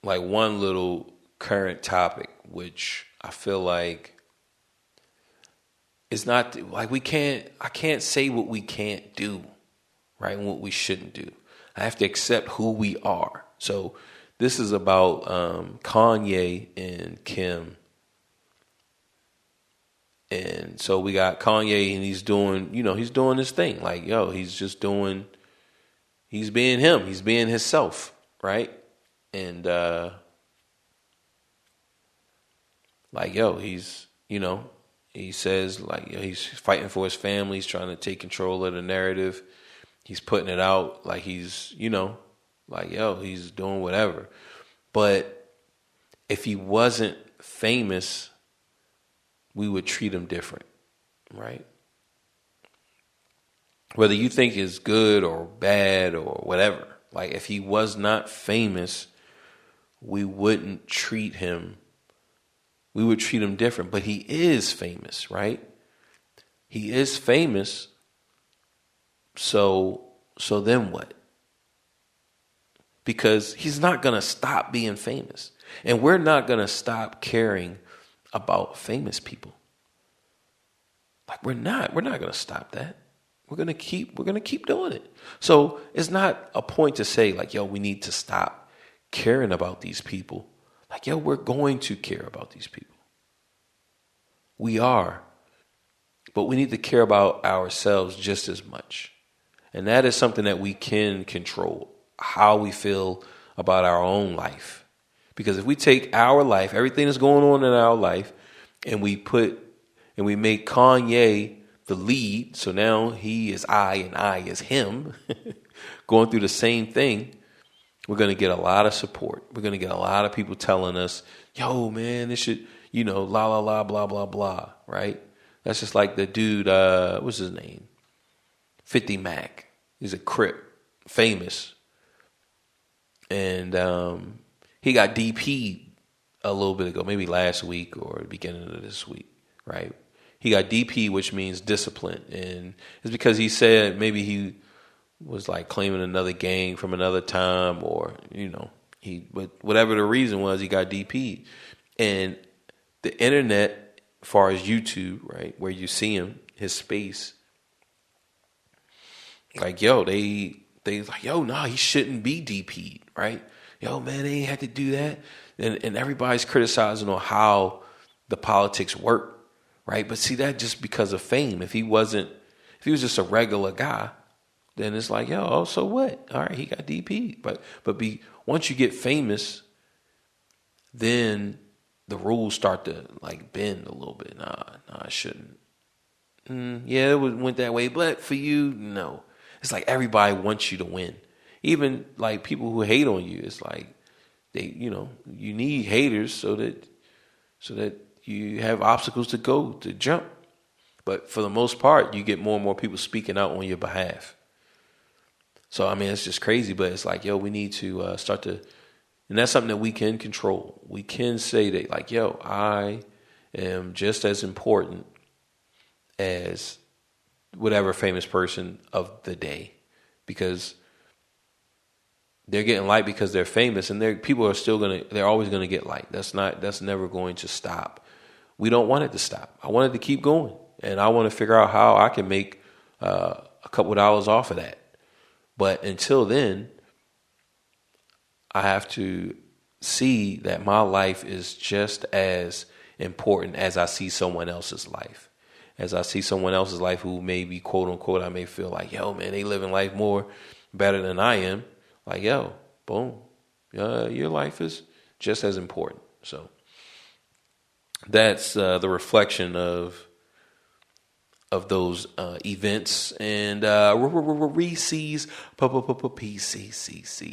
like one little current topic, which I feel like is not like I can't say what we can't do, right? And what we shouldn't do. I have to accept who we are. So this is about Kanye and Kim. And so we got Kanye and he's doing his thing. Like, yo, he's being him. He's being himself, right? And like, yo, he's, he says like, he's fighting for his family. He's trying to take control of the narrative. He's putting it out like he's, like, yo, he's doing whatever. But if he wasn't famous, we would treat him different, right? Whether you think is good or bad or whatever. Like if he was not famous, we wouldn't treat him. We would treat him different. But he is famous, right? He is famous. So then what? Because he's not going to stop being famous. And we're not going to stop caring about famous people. Like we're not going to stop that. We're going to keep doing it. So it's not a point to say like, yo, we need to stop caring about these people. Like, yo, we're going to care about these people. We are. But we need to care about ourselves just as much. And that is something that we can control, how we feel about our own life. Because if we take our life, everything that's going on in our life, and we make Kanye the lead, so now he is I and I is him, going through the same thing, we're going to get a lot of support. We're going to get a lot of people telling us, yo, man, this should, la, la, la, blah, blah, blah, right? That's just like the dude, what's his name? 50 Mac. He's a Crip, famous. And he got DP'd a little bit ago, maybe last week or the beginning of this week, right? He got DP, which means discipline. And it's because he said maybe he was like claiming another gang from another time, or, but whatever the reason was, he got DP'd. And the internet, as far as YouTube, right, where you see him, his space, like, yo, they like, yo, nah, he shouldn't be DP'd, right? Yo, man, they ain't had to do that. And everybody's criticizing on how the politics work. Right. But see, that just because of fame. If he was just a regular guy, then it's like, yo, oh, so what? All right, he got DP. But once you get famous, then the rules start to like bend a little bit. Nah, I shouldn't. Yeah, it went that way. But for you, no. It's like everybody wants you to win. Even like people who hate on you, it's like they, you need haters so that you have obstacles to jump. But for the most part, you get more and more people speaking out on your behalf. So, I mean, it's just crazy, but it's like, yo, we need to start to, and that's something that we can control. We can say that, like, yo, I am just as important as whatever famous person of the day, because they're getting liked because they're famous, and people are they're always gonna get liked. That's never going to stop. We don't want it to stop. I want it to keep going. And I want to figure out how I can make a couple of dollars off of that. But until then, I have to see that my life is just as important as I see someone else's life. As I see someone else's life who may be, quote unquote, I may feel like, yo, man, they living life more better than I am. Like, yo, boom. Your life is just as important. So that's the reflection of those events, and Reese's PCC.